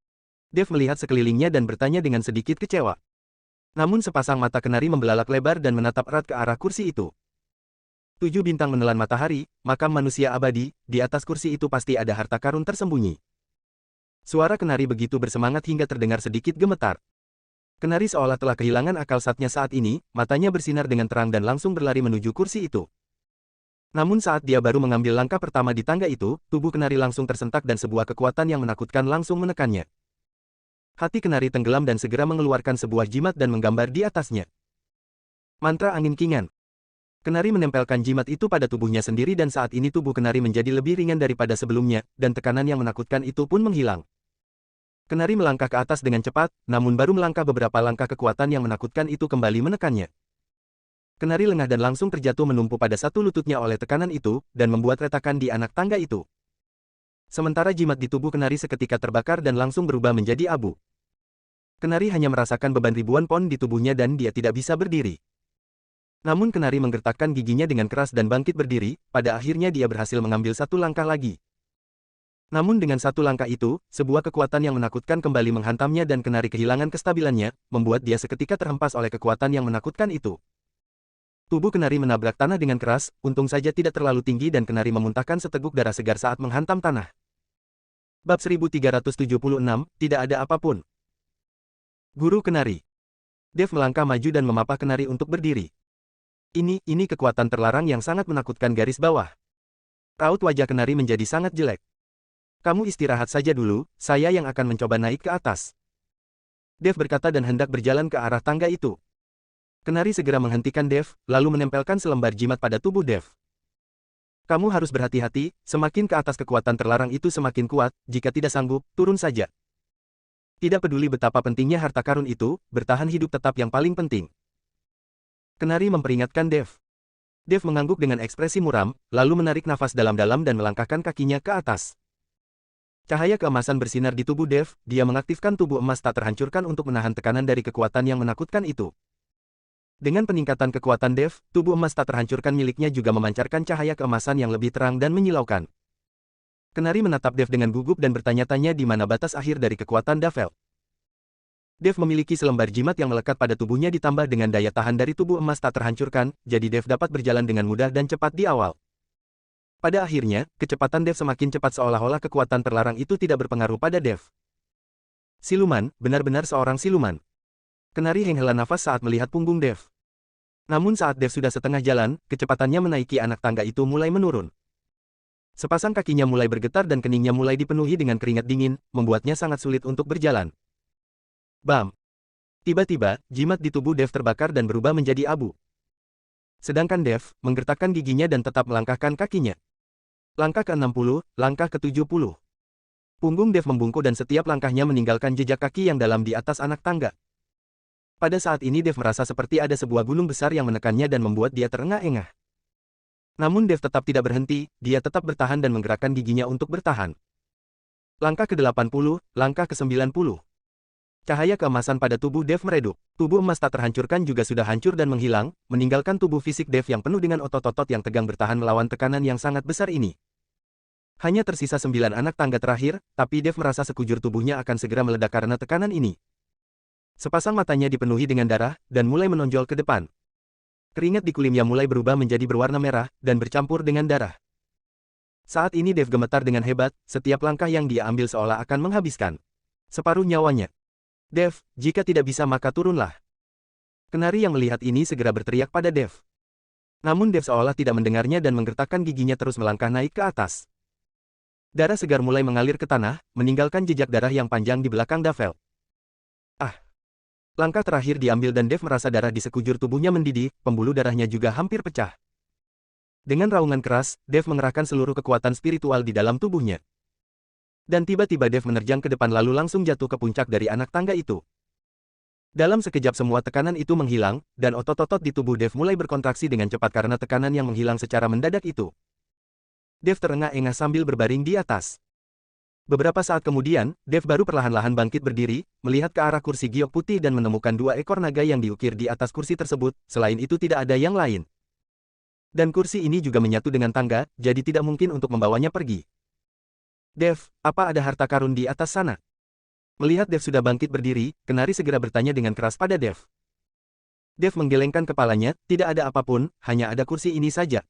Dev melihat sekelilingnya dan bertanya dengan sedikit kecewa. Namun sepasang mata Kenari membelalak lebar dan menatap erat ke arah kursi itu. 7 bintang menelan matahari, makam manusia abadi, di atas kursi itu pasti ada harta karun tersembunyi. Suara Kenari begitu bersemangat hingga terdengar sedikit gemetar. Kenari seolah telah kehilangan akal saatnya saat ini, matanya bersinar dengan terang dan langsung berlari menuju kursi itu. Namun saat dia baru mengambil langkah pertama di tangga itu, tubuh Kenari langsung tersentak dan sebuah kekuatan yang menakutkan langsung menekannya. Hati Kenari tenggelam dan segera mengeluarkan sebuah jimat dan menggambar di atasnya. Mantra angin kingan. Kenari menempelkan jimat itu pada tubuhnya sendiri dan saat ini tubuh Kenari menjadi lebih ringan daripada sebelumnya, dan tekanan yang menakutkan itu pun menghilang. Kenari melangkah ke atas dengan cepat, namun baru melangkah beberapa langkah kekuatan yang menakutkan itu kembali menekannya. Kenari lengah dan langsung terjatuh menumpu pada satu lututnya oleh tekanan itu, dan membuat retakan di anak tangga itu. Sementara jimat di tubuh Kenari seketika terbakar dan langsung berubah menjadi abu. Kenari hanya merasakan beban ribuan pon di tubuhnya dan dia tidak bisa berdiri. Namun Kenari menggertakkan giginya dengan keras dan bangkit berdiri, pada akhirnya dia berhasil mengambil satu langkah lagi. Namun dengan satu langkah itu, sebuah kekuatan yang menakutkan kembali menghantamnya dan Kenari kehilangan kestabilannya, membuat dia seketika terhempas oleh kekuatan yang menakutkan itu. Tubuh Kenari menabrak tanah dengan keras, untung saja tidak terlalu tinggi dan Kenari memuntahkan seteguk darah segar saat menghantam tanah. Bab 1376, tidak ada apapun. Guru Kenari. Dev melangkah maju dan memapah Kenari untuk berdiri. Ini kekuatan terlarang yang sangat menakutkan garis bawah. Raut wajah Kenari menjadi sangat jelek. Kamu istirahat saja dulu, saya yang akan mencoba naik ke atas. Dev berkata dan hendak berjalan ke arah tangga itu. Kenari segera menghentikan Dev, lalu menempelkan selembar jimat pada tubuh Dev. Kamu harus berhati-hati, semakin ke atas kekuatan terlarang itu semakin kuat, jika tidak sanggup, turun saja. Tidak peduli betapa pentingnya harta karun itu, bertahan hidup tetap yang paling penting. Kenari memperingatkan Dev. Dev mengangguk dengan ekspresi muram, lalu menarik nafas dalam-dalam dan melangkahkan kakinya ke atas. Cahaya keemasan bersinar di tubuh Dev, dia mengaktifkan tubuh emas tak terhancurkan untuk menahan tekanan dari kekuatan yang menakutkan itu. Dengan peningkatan kekuatan Dev, tubuh emas tak terhancurkan miliknya juga memancarkan cahaya keemasan yang lebih terang dan menyilaukan. Kenari menatap Dev dengan gugup dan bertanya-tanya di mana batas akhir dari kekuatan Davel. Dev memiliki selembar jimat yang melekat pada tubuhnya ditambah dengan daya tahan dari tubuh emas tak terhancurkan, jadi Dev dapat berjalan dengan mudah dan cepat di awal. Pada akhirnya, kecepatan Dev semakin cepat seolah-olah kekuatan terlarang itu tidak berpengaruh pada Dev. Siluman, benar-benar seorang siluman. Kenari menghela nafas saat melihat punggung Dev. Namun saat Dev sudah setengah jalan, kecepatannya menaiki anak tangga itu mulai menurun. Sepasang kakinya mulai bergetar dan keningnya mulai dipenuhi dengan keringat dingin, membuatnya sangat sulit untuk berjalan. Bam! Tiba-tiba, jimat di tubuh Dev terbakar dan berubah menjadi abu. Sedangkan Dev menggertakkan giginya dan tetap melangkahkan kakinya. Langkah ke-60, langkah ke-70. Punggung Dev membungkuk dan setiap langkahnya meninggalkan jejak kaki yang dalam di atas anak tangga. Pada saat ini Dev merasa seperti ada sebuah gunung besar yang menekannya dan membuat dia terengah-engah. Namun Dev tetap tidak berhenti, dia tetap bertahan dan menggerakkan giginya untuk bertahan. Langkah ke-80, langkah ke-90. Cahaya keemasan pada tubuh Dev meredup. Tubuh emas tak terhancurkan juga sudah hancur dan menghilang, meninggalkan tubuh fisik Dev yang penuh dengan otot-otot yang tegang bertahan melawan tekanan yang sangat besar ini. Hanya tersisa 9 anak tangga terakhir, tapi Dev merasa sekujur tubuhnya akan segera meledak karena tekanan ini. Sepasang matanya dipenuhi dengan darah, dan mulai menonjol ke depan. Keringat di kulitnya mulai berubah menjadi berwarna merah, dan bercampur dengan darah. Saat ini Dev gemetar dengan hebat, setiap langkah yang dia ambil seolah akan menghabiskan separuh nyawanya. Dev, jika tidak bisa maka turunlah. Kenari yang melihat ini segera berteriak pada Dev. Namun Dev seolah tidak mendengarnya dan menggertakkan giginya terus melangkah naik ke atas. Darah segar mulai mengalir ke tanah, meninggalkan jejak darah yang panjang di belakang Davel. Ah! Langkah terakhir diambil dan Dev merasa darah di sekujur tubuhnya mendidih, pembuluh darahnya juga hampir pecah. Dengan raungan keras, Dev mengerahkan seluruh kekuatan spiritual di dalam tubuhnya. Dan tiba-tiba Dev menerjang ke depan lalu langsung jatuh ke puncak dari anak tangga itu. Dalam sekejap semua tekanan itu menghilang, dan otot-otot di tubuh Dev mulai berkontraksi dengan cepat karena tekanan yang menghilang secara mendadak itu. Dev terengah-engah sambil berbaring di atas. Beberapa saat kemudian, Dev baru perlahan-lahan bangkit berdiri, melihat ke arah kursi giok putih dan menemukan 2 ekor naga yang diukir di atas kursi tersebut, selain itu tidak ada yang lain. Dan kursi ini juga menyatu dengan tangga, jadi tidak mungkin untuk membawanya pergi. Dev, apa ada harta karun di atas sana? Melihat Dev sudah bangkit berdiri, Kenari segera bertanya dengan keras pada Dev. Dev menggelengkan kepalanya, tidak ada apapun, hanya ada kursi ini saja.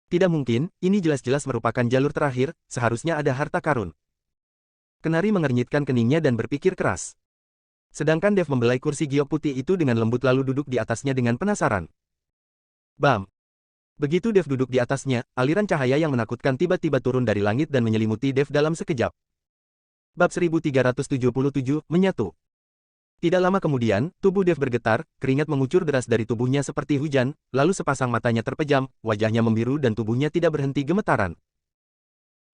Tidak mungkin, ini jelas-jelas merupakan jalur terakhir, seharusnya ada harta karun. Kenari mengernyitkan keningnya dan berpikir keras. Sedangkan Dev membelai kursi giok putih itu dengan lembut lalu duduk di atasnya dengan penasaran. Bam! Begitu Dev duduk di atasnya, aliran cahaya yang menakutkan tiba-tiba turun dari langit dan menyelimuti Dev dalam sekejap. Bab 1377, menyatu. Tidak lama kemudian, tubuh Dev bergetar, keringat mengucur deras dari tubuhnya seperti hujan, lalu sepasang matanya terpejam, wajahnya membiru dan tubuhnya tidak berhenti gemetaran.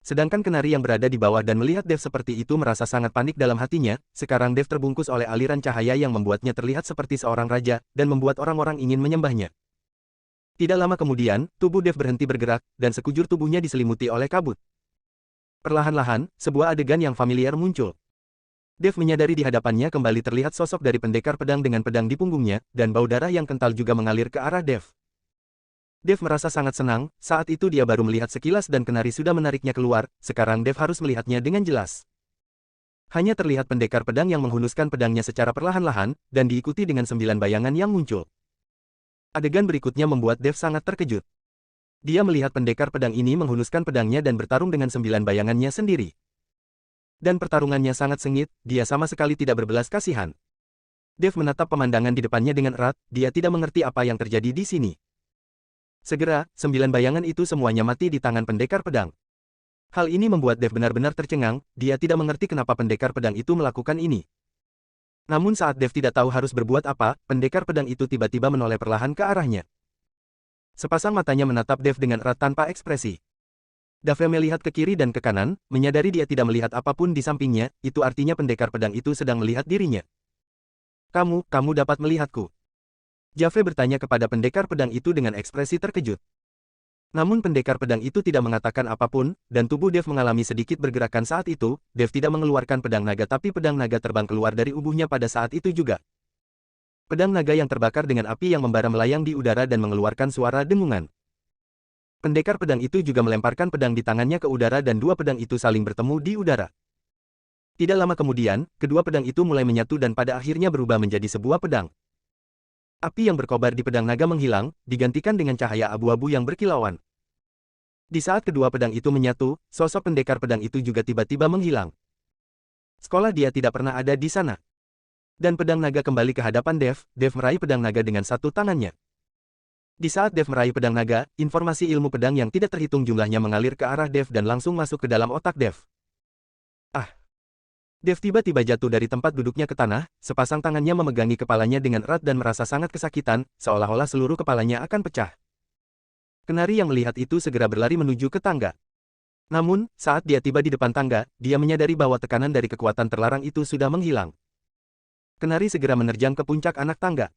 Sedangkan Kenari yang berada di bawah dan melihat Dev seperti itu merasa sangat panik dalam hatinya, sekarang Dev terbungkus oleh aliran cahaya yang membuatnya terlihat seperti seorang raja, dan membuat orang-orang ingin menyembahnya. Tidak lama kemudian, tubuh Dev berhenti bergerak, dan sekujur tubuhnya diselimuti oleh kabut. Perlahan-lahan, sebuah adegan yang familiar muncul. Dev menyadari di hadapannya kembali terlihat sosok dari pendekar pedang dengan pedang di punggungnya, dan bau darah yang kental juga mengalir ke arah Dev. Dev merasa sangat senang, saat itu dia baru melihat sekilas dan Kenari sudah menariknya keluar, sekarang Dev harus melihatnya dengan jelas. Hanya terlihat pendekar pedang yang menghunuskan pedangnya secara perlahan-lahan, dan diikuti dengan 9 bayangan yang muncul. Adegan berikutnya membuat Dev sangat terkejut. Dia melihat pendekar pedang ini menghunuskan pedangnya dan bertarung dengan 9 bayangannya sendiri. Dan pertarungannya sangat sengit, dia sama sekali tidak berbelas kasihan. Dev menatap pemandangan di depannya dengan erat, dia tidak mengerti apa yang terjadi di sini. Segera, 9 bayangan itu semuanya mati di tangan pendekar pedang. Hal ini membuat Dev benar-benar tercengang, dia tidak mengerti kenapa pendekar pedang itu melakukan ini. Namun saat Dev tidak tahu harus berbuat apa, pendekar pedang itu tiba-tiba menoleh perlahan ke arahnya. Sepasang matanya menatap Dev dengan erat tanpa ekspresi. Dev melihat ke kiri dan ke kanan, menyadari dia tidak melihat apapun di sampingnya, itu artinya pendekar pedang itu sedang melihat dirinya. Kamu dapat melihatku. Jave bertanya kepada pendekar pedang itu dengan ekspresi terkejut. Namun pendekar pedang itu tidak mengatakan apapun, dan tubuh Dev mengalami sedikit bergerakan saat itu. Dev tidak mengeluarkan pedang naga tapi pedang naga terbang keluar dari ubuhnya pada saat itu juga. Pedang naga yang terbakar dengan api yang membara melayang di udara dan mengeluarkan suara dengungan. Pendekar pedang itu juga melemparkan pedang di tangannya ke udara dan dua pedang itu saling bertemu di udara. Tidak lama kemudian, kedua pedang itu mulai menyatu dan pada akhirnya berubah menjadi sebuah pedang. Api yang berkobar di pedang naga menghilang, digantikan dengan cahaya abu-abu yang berkilauan. Di saat kedua pedang itu menyatu, sosok pendekar pedang itu juga tiba-tiba menghilang. Sekolah dia tidak pernah ada di sana. Dan pedang naga kembali ke hadapan Dev. Dev meraih pedang naga dengan satu tangannya. Di saat Dev meraih pedang naga, informasi ilmu pedang yang tidak terhitung jumlahnya mengalir ke arah Dev dan langsung masuk ke dalam otak Dev. Ah! Dev tiba-tiba jatuh dari tempat duduknya ke tanah, sepasang tangannya memegangi kepalanya dengan erat dan merasa sangat kesakitan, seolah-olah seluruh kepalanya akan pecah. Kenari yang melihat itu segera berlari menuju ke tangga. Namun, saat dia tiba di depan tangga, dia menyadari bahwa tekanan dari kekuatan terlarang itu sudah menghilang. Kenari segera menerjang ke puncak anak tangga.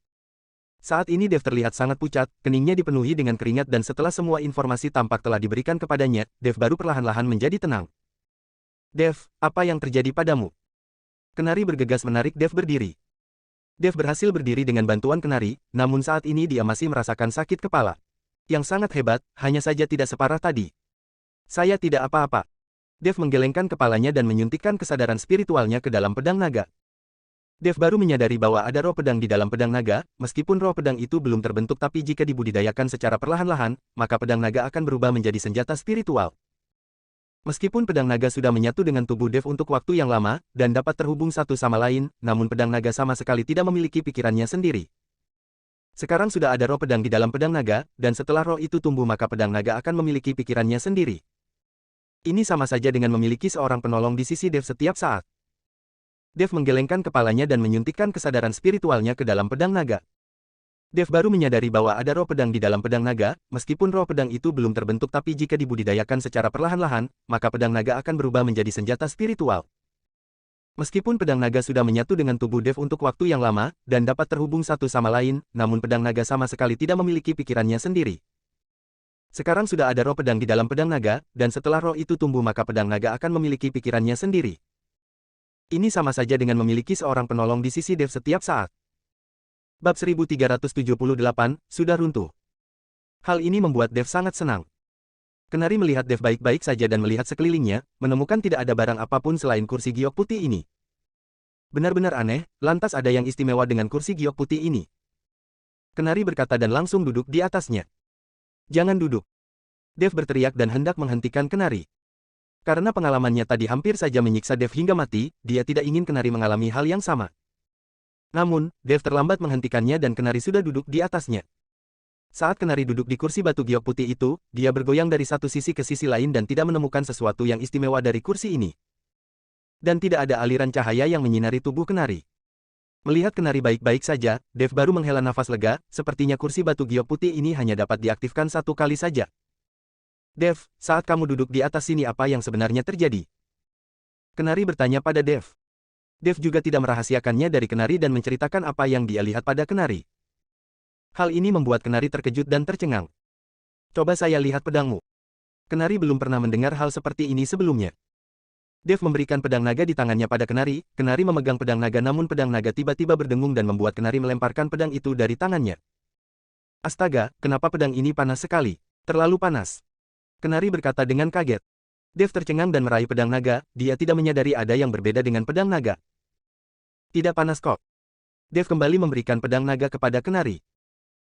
Saat ini Dev terlihat sangat pucat, keningnya dipenuhi dengan keringat dan setelah semua informasi tampak telah diberikan kepadanya, Dev baru perlahan-lahan menjadi tenang. Dev, apa yang terjadi padamu? Kenari bergegas menarik Dev berdiri. Dev berhasil berdiri dengan bantuan Kenari, namun saat ini dia masih merasakan sakit kepala. Yang sangat hebat, hanya saja tidak separah tadi. Saya tidak apa-apa. Dev menggelengkan kepalanya dan menyuntikkan kesadaran spiritualnya ke dalam pedang naga. Dev baru menyadari bahwa ada roh pedang di dalam pedang naga, meskipun roh pedang itu belum terbentuk tapi jika dibudidayakan secara perlahan-lahan, maka pedang naga akan berubah menjadi senjata spiritual. Meskipun pedang naga sudah menyatu dengan tubuh Dev untuk waktu yang lama, dan dapat terhubung satu sama lain, namun pedang naga sama sekali tidak memiliki pikirannya sendiri. Sekarang sudah ada roh pedang di dalam pedang naga, dan setelah roh itu tumbuh maka pedang naga akan memiliki pikirannya sendiri. Ini sama saja dengan memiliki seorang penolong di sisi Dev setiap saat. Dev menggelengkan kepalanya dan menyuntikkan kesadaran spiritualnya ke dalam pedang naga. Dev baru menyadari bahwa ada roh pedang di dalam pedang naga, meskipun roh pedang itu belum terbentuk tapi jika dibudidayakan secara perlahan-lahan, maka pedang naga akan berubah menjadi senjata spiritual. Meskipun pedang naga sudah menyatu dengan tubuh Dev untuk waktu yang lama, dan dapat terhubung satu sama lain, namun pedang naga sama sekali tidak memiliki pikirannya sendiri. Sekarang sudah ada roh pedang di dalam pedang naga, dan setelah roh itu tumbuh maka pedang naga akan memiliki pikirannya sendiri. Ini sama saja dengan memiliki seorang penolong di sisi Dev setiap saat. Bab 1378, sudah runtuh. Hal ini membuat Dev sangat senang. Kenari melihat Dev baik-baik saja dan melihat sekelilingnya, menemukan tidak ada barang apapun selain kursi giok putih ini. Benar-benar aneh, lantas ada yang istimewa dengan kursi giok putih ini. Kenari berkata dan langsung duduk di atasnya. Jangan duduk. Dev berteriak dan hendak menghentikan Kenari. Karena pengalamannya tadi hampir saja menyiksa Dev hingga mati, dia tidak ingin Kenari mengalami hal yang sama. Namun, Dev terlambat menghentikannya dan Kenari sudah duduk di atasnya. Saat Kenari duduk di kursi batu giok putih itu, dia bergoyang dari satu sisi ke sisi lain dan tidak menemukan sesuatu yang istimewa dari kursi ini. Dan tidak ada aliran cahaya yang menyinari tubuh Kenari. Melihat Kenari baik-baik saja, Dev baru menghela nafas lega, sepertinya kursi batu giok putih ini hanya dapat diaktifkan satu kali saja. Dev, saat kamu duduk di atas sini apa yang sebenarnya terjadi? Kenari bertanya pada Dev. Dev juga tidak merahasiakannya dari Kenari dan menceritakan apa yang dia lihat pada Kenari. Hal ini membuat Kenari terkejut dan tercengang. Coba saya lihat pedangmu. Kenari belum pernah mendengar hal seperti ini sebelumnya. Dev memberikan pedang naga di tangannya pada Kenari. Kenari memegang pedang naga namun pedang naga tiba-tiba berdengung dan membuat Kenari melemparkan pedang itu dari tangannya. Astaga, kenapa pedang ini panas sekali? Terlalu panas. Kenari berkata dengan kaget. Dev tercengang dan meraih pedang naga, dia tidak menyadari ada yang berbeda dengan pedang naga. Tidak panas kok. Dev kembali memberikan pedang naga kepada Kenari.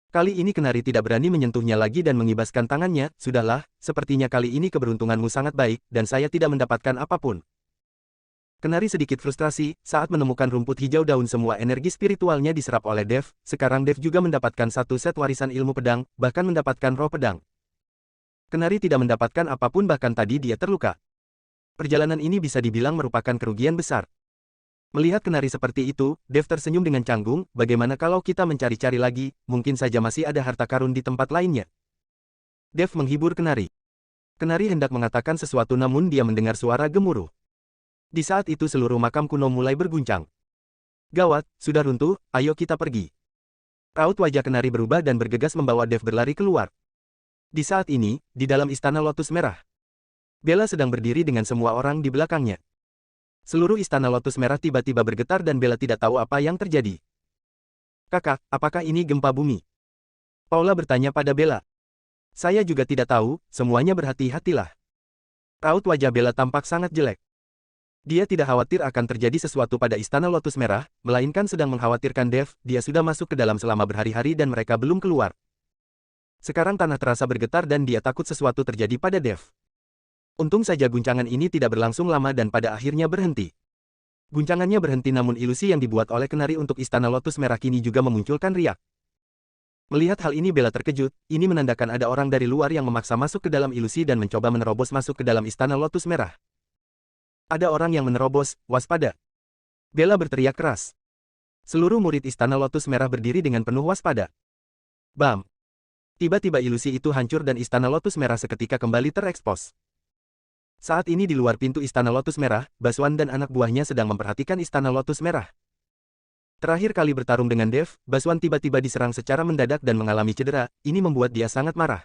Kali ini Kenari tidak berani menyentuhnya lagi dan mengibaskan tangannya, sudahlah, sepertinya kali ini keberuntunganmu sangat baik, dan saya tidak mendapatkan apapun. Kenari sedikit frustrasi, saat menemukan rumput hijau daun semua energi spiritualnya diserap oleh Dev, sekarang Dev juga mendapatkan satu set warisan ilmu pedang, bahkan mendapatkan roh pedang. Kenari tidak mendapatkan apapun bahkan tadi dia terluka. Perjalanan ini bisa dibilang merupakan kerugian besar. Melihat Kenari seperti itu, Dev tersenyum dengan canggung, bagaimana kalau kita mencari-cari lagi, mungkin saja masih ada harta karun di tempat lainnya. Dev menghibur Kenari. Kenari hendak mengatakan sesuatu namun dia mendengar suara gemuruh. Di saat itu seluruh makam kuno mulai berguncang. Gawat, sudah runtuh, ayo kita pergi. Raut wajah Kenari berubah dan bergegas membawa Dev berlari keluar. Di saat ini, di dalam istana Lotus Merah, Bella sedang berdiri dengan semua orang di belakangnya. Seluruh istana Lotus Merah tiba-tiba bergetar dan Bella tidak tahu apa yang terjadi. Kakak, apakah ini gempa bumi? Paula bertanya pada Bella. Saya juga tidak tahu, semuanya berhati-hatilah. Raut wajah Bella tampak sangat jelek. Dia tidak khawatir akan terjadi sesuatu pada Istana Lotus Merah, melainkan sedang mengkhawatirkan Dev. Dia sudah masuk ke dalam selama berhari-hari dan mereka belum keluar. Sekarang tanah terasa bergetar dan dia takut sesuatu terjadi pada Dev. Untung saja guncangan ini tidak berlangsung lama dan pada akhirnya berhenti. Guncangannya berhenti namun ilusi yang dibuat oleh kenari untuk Istana Lotus Merah kini juga memunculkan riak. Melihat hal ini Bella terkejut, ini menandakan ada orang dari luar yang memaksa masuk ke dalam ilusi dan mencoba menerobos masuk ke dalam Istana Lotus Merah. Ada orang yang menerobos, waspada. Bella berteriak keras. Seluruh murid Istana Lotus Merah berdiri dengan penuh waspada. Bam! Tiba-tiba ilusi itu hancur dan Istana Lotus Merah seketika kembali terekspos. Saat ini di luar pintu Istana Lotus Merah, Baswan dan anak buahnya sedang memperhatikan Istana Lotus Merah. Terakhir kali bertarung dengan Dev, Baswan tiba-tiba diserang secara mendadak dan mengalami cedera, ini membuat dia sangat marah.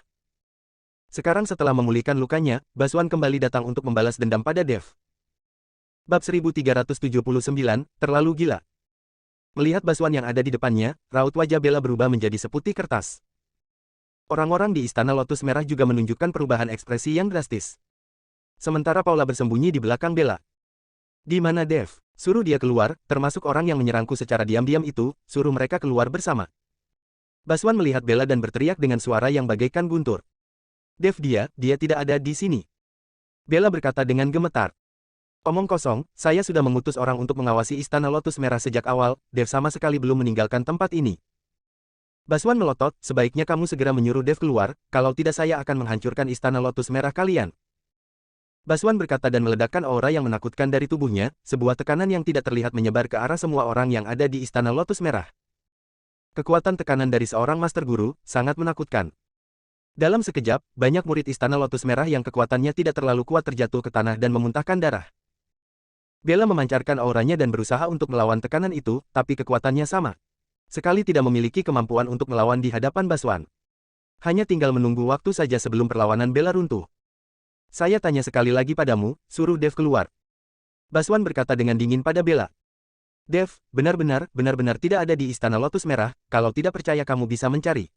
Sekarang setelah memulihkan lukanya, Baswan kembali datang untuk membalas dendam pada Dev. Bab 1379, terlalu gila. Melihat Baswan yang ada di depannya, raut wajah Bella berubah menjadi seputih kertas. Orang-orang di Istana Lotus Merah juga menunjukkan perubahan ekspresi yang drastis. Sementara Paula bersembunyi di belakang Bella. Di mana Dev? Suruh dia keluar, termasuk orang yang menyerangku secara diam-diam itu, suruh mereka keluar bersama. Baswan melihat Bella dan berteriak dengan suara yang bagaikan guntur. Dev dia tidak ada di sini. Bella berkata dengan gemetar. Omong kosong, saya sudah mengutus orang untuk mengawasi Istana Lotus Merah sejak awal, Dev sama sekali belum meninggalkan tempat ini. Baswan melotot, sebaiknya kamu segera menyuruh Dev keluar, kalau tidak saya akan menghancurkan Istana Lotus Merah kalian. Baswan berkata dan meledakkan aura yang menakutkan dari tubuhnya, sebuah tekanan yang tidak terlihat menyebar ke arah semua orang yang ada di Istana Lotus Merah. Kekuatan tekanan dari seorang Master Guru, sangat menakutkan. Dalam sekejap, banyak murid Istana Lotus Merah yang kekuatannya tidak terlalu kuat terjatuh ke tanah dan memuntahkan darah. Bella memancarkan auranya dan berusaha untuk melawan tekanan itu, tapi kekuatannya sama. Sekali tidak memiliki kemampuan untuk melawan di hadapan Baswan. Hanya tinggal menunggu waktu saja sebelum perlawanan Bella runtuh. Saya tanya sekali lagi padamu, suruh Dev keluar. Baswan berkata dengan dingin pada Bella. Dev, benar-benar tidak ada di Istana Lotus Merah, kalau tidak percaya kamu bisa mencari.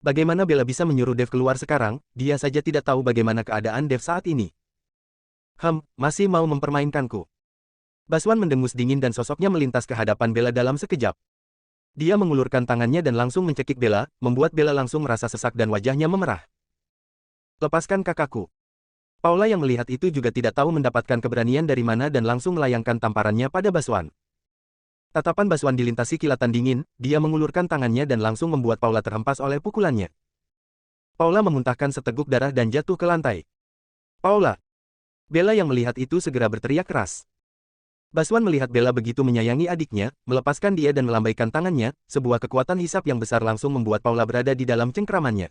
Bagaimana Bella bisa menyuruh Dev keluar sekarang, dia saja tidak tahu bagaimana keadaan Dev saat ini. Masih mau mempermainkanku. Baswan mendengus dingin dan sosoknya melintas ke hadapan Bella dalam sekejap. Dia mengulurkan tangannya dan langsung mencekik Bella, membuat Bella langsung merasa sesak dan wajahnya memerah. Lepaskan kakakku. Paula yang melihat itu juga tidak tahu mendapatkan keberanian dari mana dan langsung melayangkan tamparannya pada Baswan. Tatapan Baswan dilintasi kilatan dingin, dia mengulurkan tangannya dan langsung membuat Paula terhempas oleh pukulannya. Paula memuntahkan seteguk darah dan jatuh ke lantai. Paula! Bella yang melihat itu segera berteriak keras. Baswan melihat Bella begitu menyayangi adiknya, melepaskan dia dan melambaikan tangannya, sebuah kekuatan hisap yang besar langsung membuat Paula berada di dalam cengkramannya.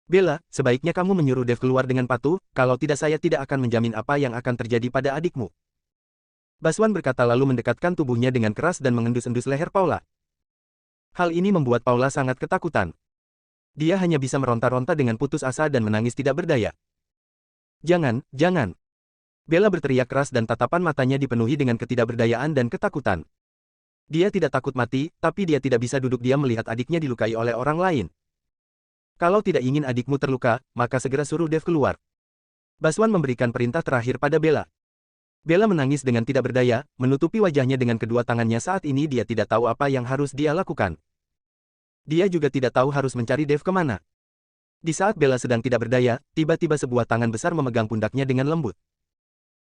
Bella, sebaiknya kamu menyuruh Dev keluar dengan patuh, kalau tidak saya tidak akan menjamin apa yang akan terjadi pada adikmu. Baswan berkata lalu mendekatkan tubuhnya dengan keras dan mengendus-endus leher Paula. Hal ini membuat Paula sangat ketakutan. Dia hanya bisa meronta-ronta dengan putus asa dan menangis tidak berdaya. Jangan. Bella berteriak keras dan tatapan matanya dipenuhi dengan ketidakberdayaan dan ketakutan. Dia tidak takut mati, tapi dia tidak bisa duduk diam melihat adiknya dilukai oleh orang lain. Kalau tidak ingin adikmu terluka, maka segera suruh Dev keluar. Baswan memberikan perintah terakhir pada Bella. Bella menangis dengan tidak berdaya, menutupi wajahnya dengan kedua tangannya saat ini dia tidak tahu apa yang harus dia lakukan. Dia juga tidak tahu harus mencari Dev kemana. Di saat Bella sedang tidak berdaya, tiba-tiba sebuah tangan besar memegang pundaknya dengan lembut.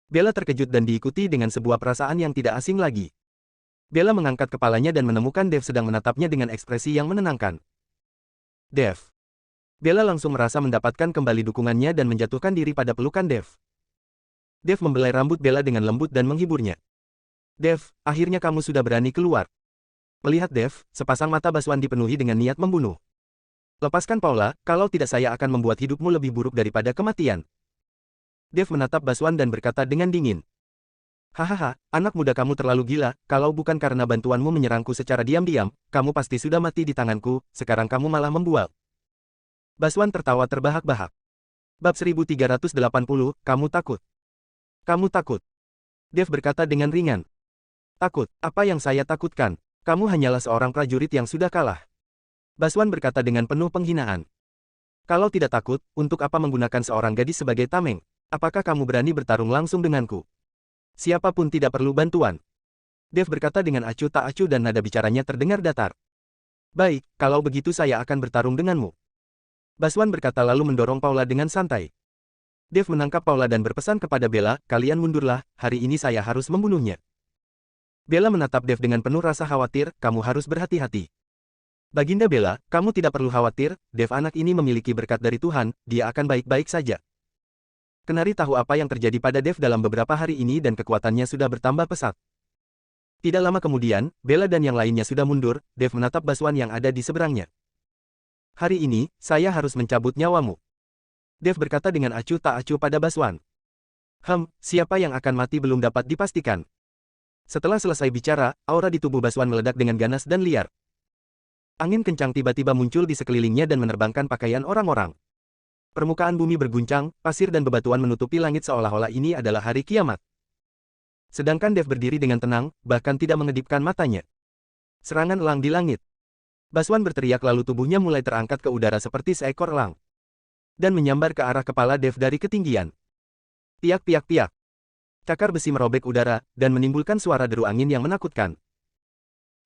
Bella terkejut dan diikuti dengan sebuah perasaan yang tidak asing lagi. Bella mengangkat kepalanya dan menemukan Dev sedang menatapnya dengan ekspresi yang menenangkan. Dev. Bella langsung merasa mendapatkan kembali dukungannya dan menjatuhkan diri pada pelukan Dev. Dev membelai rambut Bella dengan lembut dan menghiburnya. Dev, akhirnya kamu sudah berani keluar. Melihat Dev, sepasang mata Baswan dipenuhi dengan niat membunuh. Lepaskan Paula, kalau tidak saya akan membuat hidupmu lebih buruk daripada kematian. Dev menatap Baswan dan berkata dengan dingin. Hahaha, anak muda kamu terlalu gila, kalau bukan karena bantuanmu menyerangku secara diam-diam, kamu pasti sudah mati di tanganku, sekarang kamu malah membual. Baswan tertawa terbahak-bahak. Bab 1380, kamu takut. Kamu takut. Dev berkata dengan ringan. Takut, apa yang saya takutkan? Kamu hanyalah seorang prajurit yang sudah kalah. Baswan berkata dengan penuh penghinaan. Kalau tidak takut, untuk apa menggunakan seorang gadis sebagai tameng? Apakah kamu berani bertarung langsung denganku? Siapapun tidak perlu bantuan. Dev berkata dengan acuh tak acuh dan nada bicaranya terdengar datar. Baik, kalau begitu saya akan bertarung denganmu. Baswan berkata lalu mendorong Paula dengan santai. Dev menangkap Paula dan berpesan kepada Bella, kalian mundurlah, hari ini saya harus membunuhnya. Bella menatap Dev dengan penuh rasa khawatir, kamu harus berhati-hati. Baginda Bella, kamu tidak perlu khawatir, Dev anak ini memiliki berkat dari Tuhan, dia akan baik-baik saja. Kenari tahu apa yang terjadi pada Dev dalam beberapa hari ini dan kekuatannya sudah bertambah pesat. Tidak lama kemudian, Bella dan yang lainnya sudah mundur, Dev menatap Baswan yang ada di seberangnya. Hari ini, saya harus mencabut nyawamu. Dev berkata dengan acuh tak acuh pada Baswan. Siapa yang akan mati belum dapat dipastikan. Setelah selesai bicara, aura di tubuh Baswan meledak dengan ganas dan liar. Angin kencang tiba-tiba muncul di sekelilingnya dan menerbangkan pakaian orang-orang. Permukaan bumi berguncang, pasir dan bebatuan menutupi langit seolah-olah ini adalah hari kiamat. Sedangkan Dev berdiri dengan tenang, bahkan tidak mengedipkan matanya. Serangan elang di langit. Baswan berteriak lalu tubuhnya mulai terangkat ke udara seperti seekor elang. Dan menyambar ke arah kepala Dev dari ketinggian. Piak-piak-piak. Cakar besi merobek udara, dan menimbulkan suara deru angin yang menakutkan.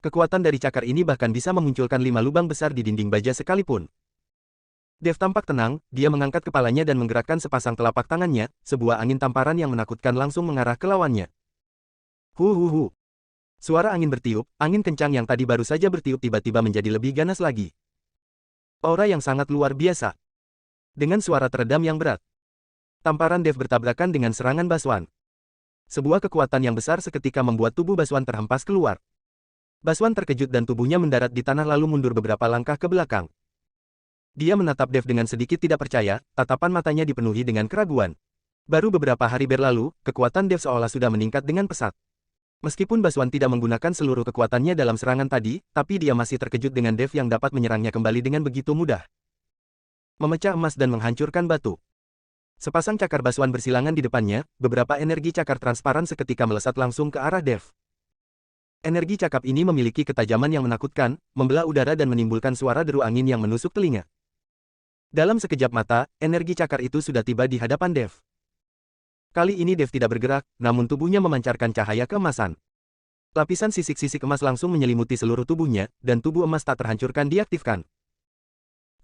Kekuatan dari cakar ini bahkan bisa memunculkan 5 lubang besar di dinding baja sekalipun. Dev tampak tenang, dia mengangkat kepalanya dan menggerakkan sepasang telapak tangannya, sebuah angin tamparan yang menakutkan langsung mengarah ke lawannya. Hu. Suara angin bertiup, angin kencang yang tadi baru saja bertiup tiba-tiba menjadi lebih ganas lagi. Aura yang sangat luar biasa. Dengan suara teredam yang berat. Tamparan Dev bertabrakan dengan serangan Baswan. Sebuah kekuatan yang besar seketika membuat tubuh Baswan terhempas keluar. Baswan terkejut dan tubuhnya mendarat di tanah lalu mundur beberapa langkah ke belakang. Dia menatap Dev dengan sedikit tidak percaya, tatapan matanya dipenuhi dengan keraguan. Baru beberapa hari berlalu, kekuatan Dev seolah sudah meningkat dengan pesat. Meskipun Baswan tidak menggunakan seluruh kekuatannya dalam serangan tadi, tapi dia masih terkejut dengan Dev yang dapat menyerangnya kembali dengan begitu mudah. Memecah emas dan menghancurkan batu. Sepasang cakar Baswan bersilangan di depannya, beberapa energi cakar transparan seketika melesat langsung ke arah Dev. Energi cakap ini memiliki ketajaman yang menakutkan, membelah udara dan menimbulkan suara deru angin yang menusuk telinga. Dalam sekejap mata, energi cakar itu sudah tiba di hadapan Dev. Kali ini Dev tidak bergerak, namun tubuhnya memancarkan cahaya keemasan. Lapisan sisik-sisik emas langsung menyelimuti seluruh tubuhnya, dan tubuh emas tak terhancurkan diaktifkan.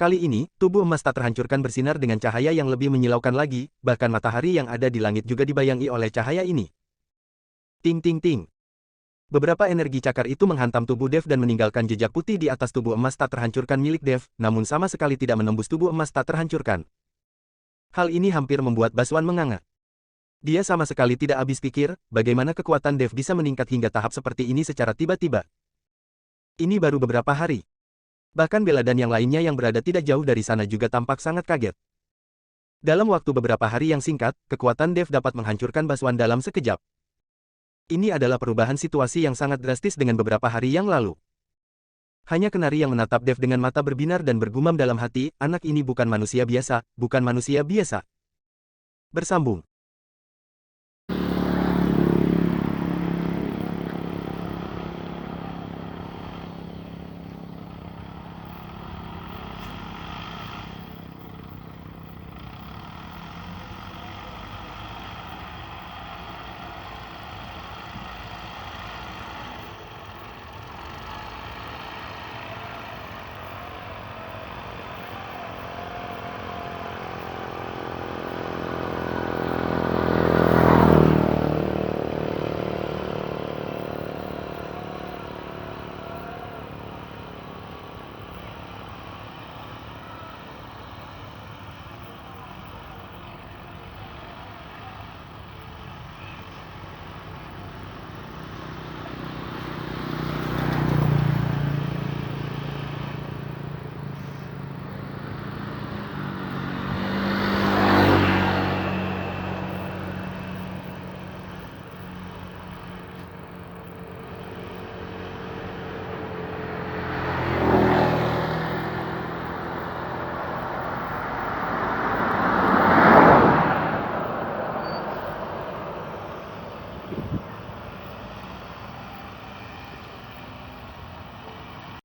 Kali ini, tubuh emas tak terhancurkan bersinar dengan cahaya yang lebih menyilaukan lagi, bahkan matahari yang ada di langit juga dibayangi oleh cahaya ini. Ting ting ting. Beberapa energi cakar itu menghantam tubuh Dev dan meninggalkan jejak putih di atas tubuh emas tak terhancurkan milik Dev, namun sama sekali tidak menembus tubuh emas tak terhancurkan. Hal ini hampir membuat Baswan menganga. Dia sama sekali tidak habis pikir, bagaimana kekuatan Dev bisa meningkat hingga tahap seperti ini secara tiba-tiba. Ini baru beberapa hari. Bahkan Bella dan yang lainnya yang berada tidak jauh dari sana juga tampak sangat kaget. Dalam waktu beberapa hari yang singkat, kekuatan Dev dapat menghancurkan Baswan dalam sekejap. Ini adalah perubahan situasi yang sangat drastis dengan beberapa hari yang lalu. Hanya Kenari yang menatap Dev dengan mata berbinar dan bergumam dalam hati, anak ini bukan manusia biasa, bukan manusia biasa. Bersambung.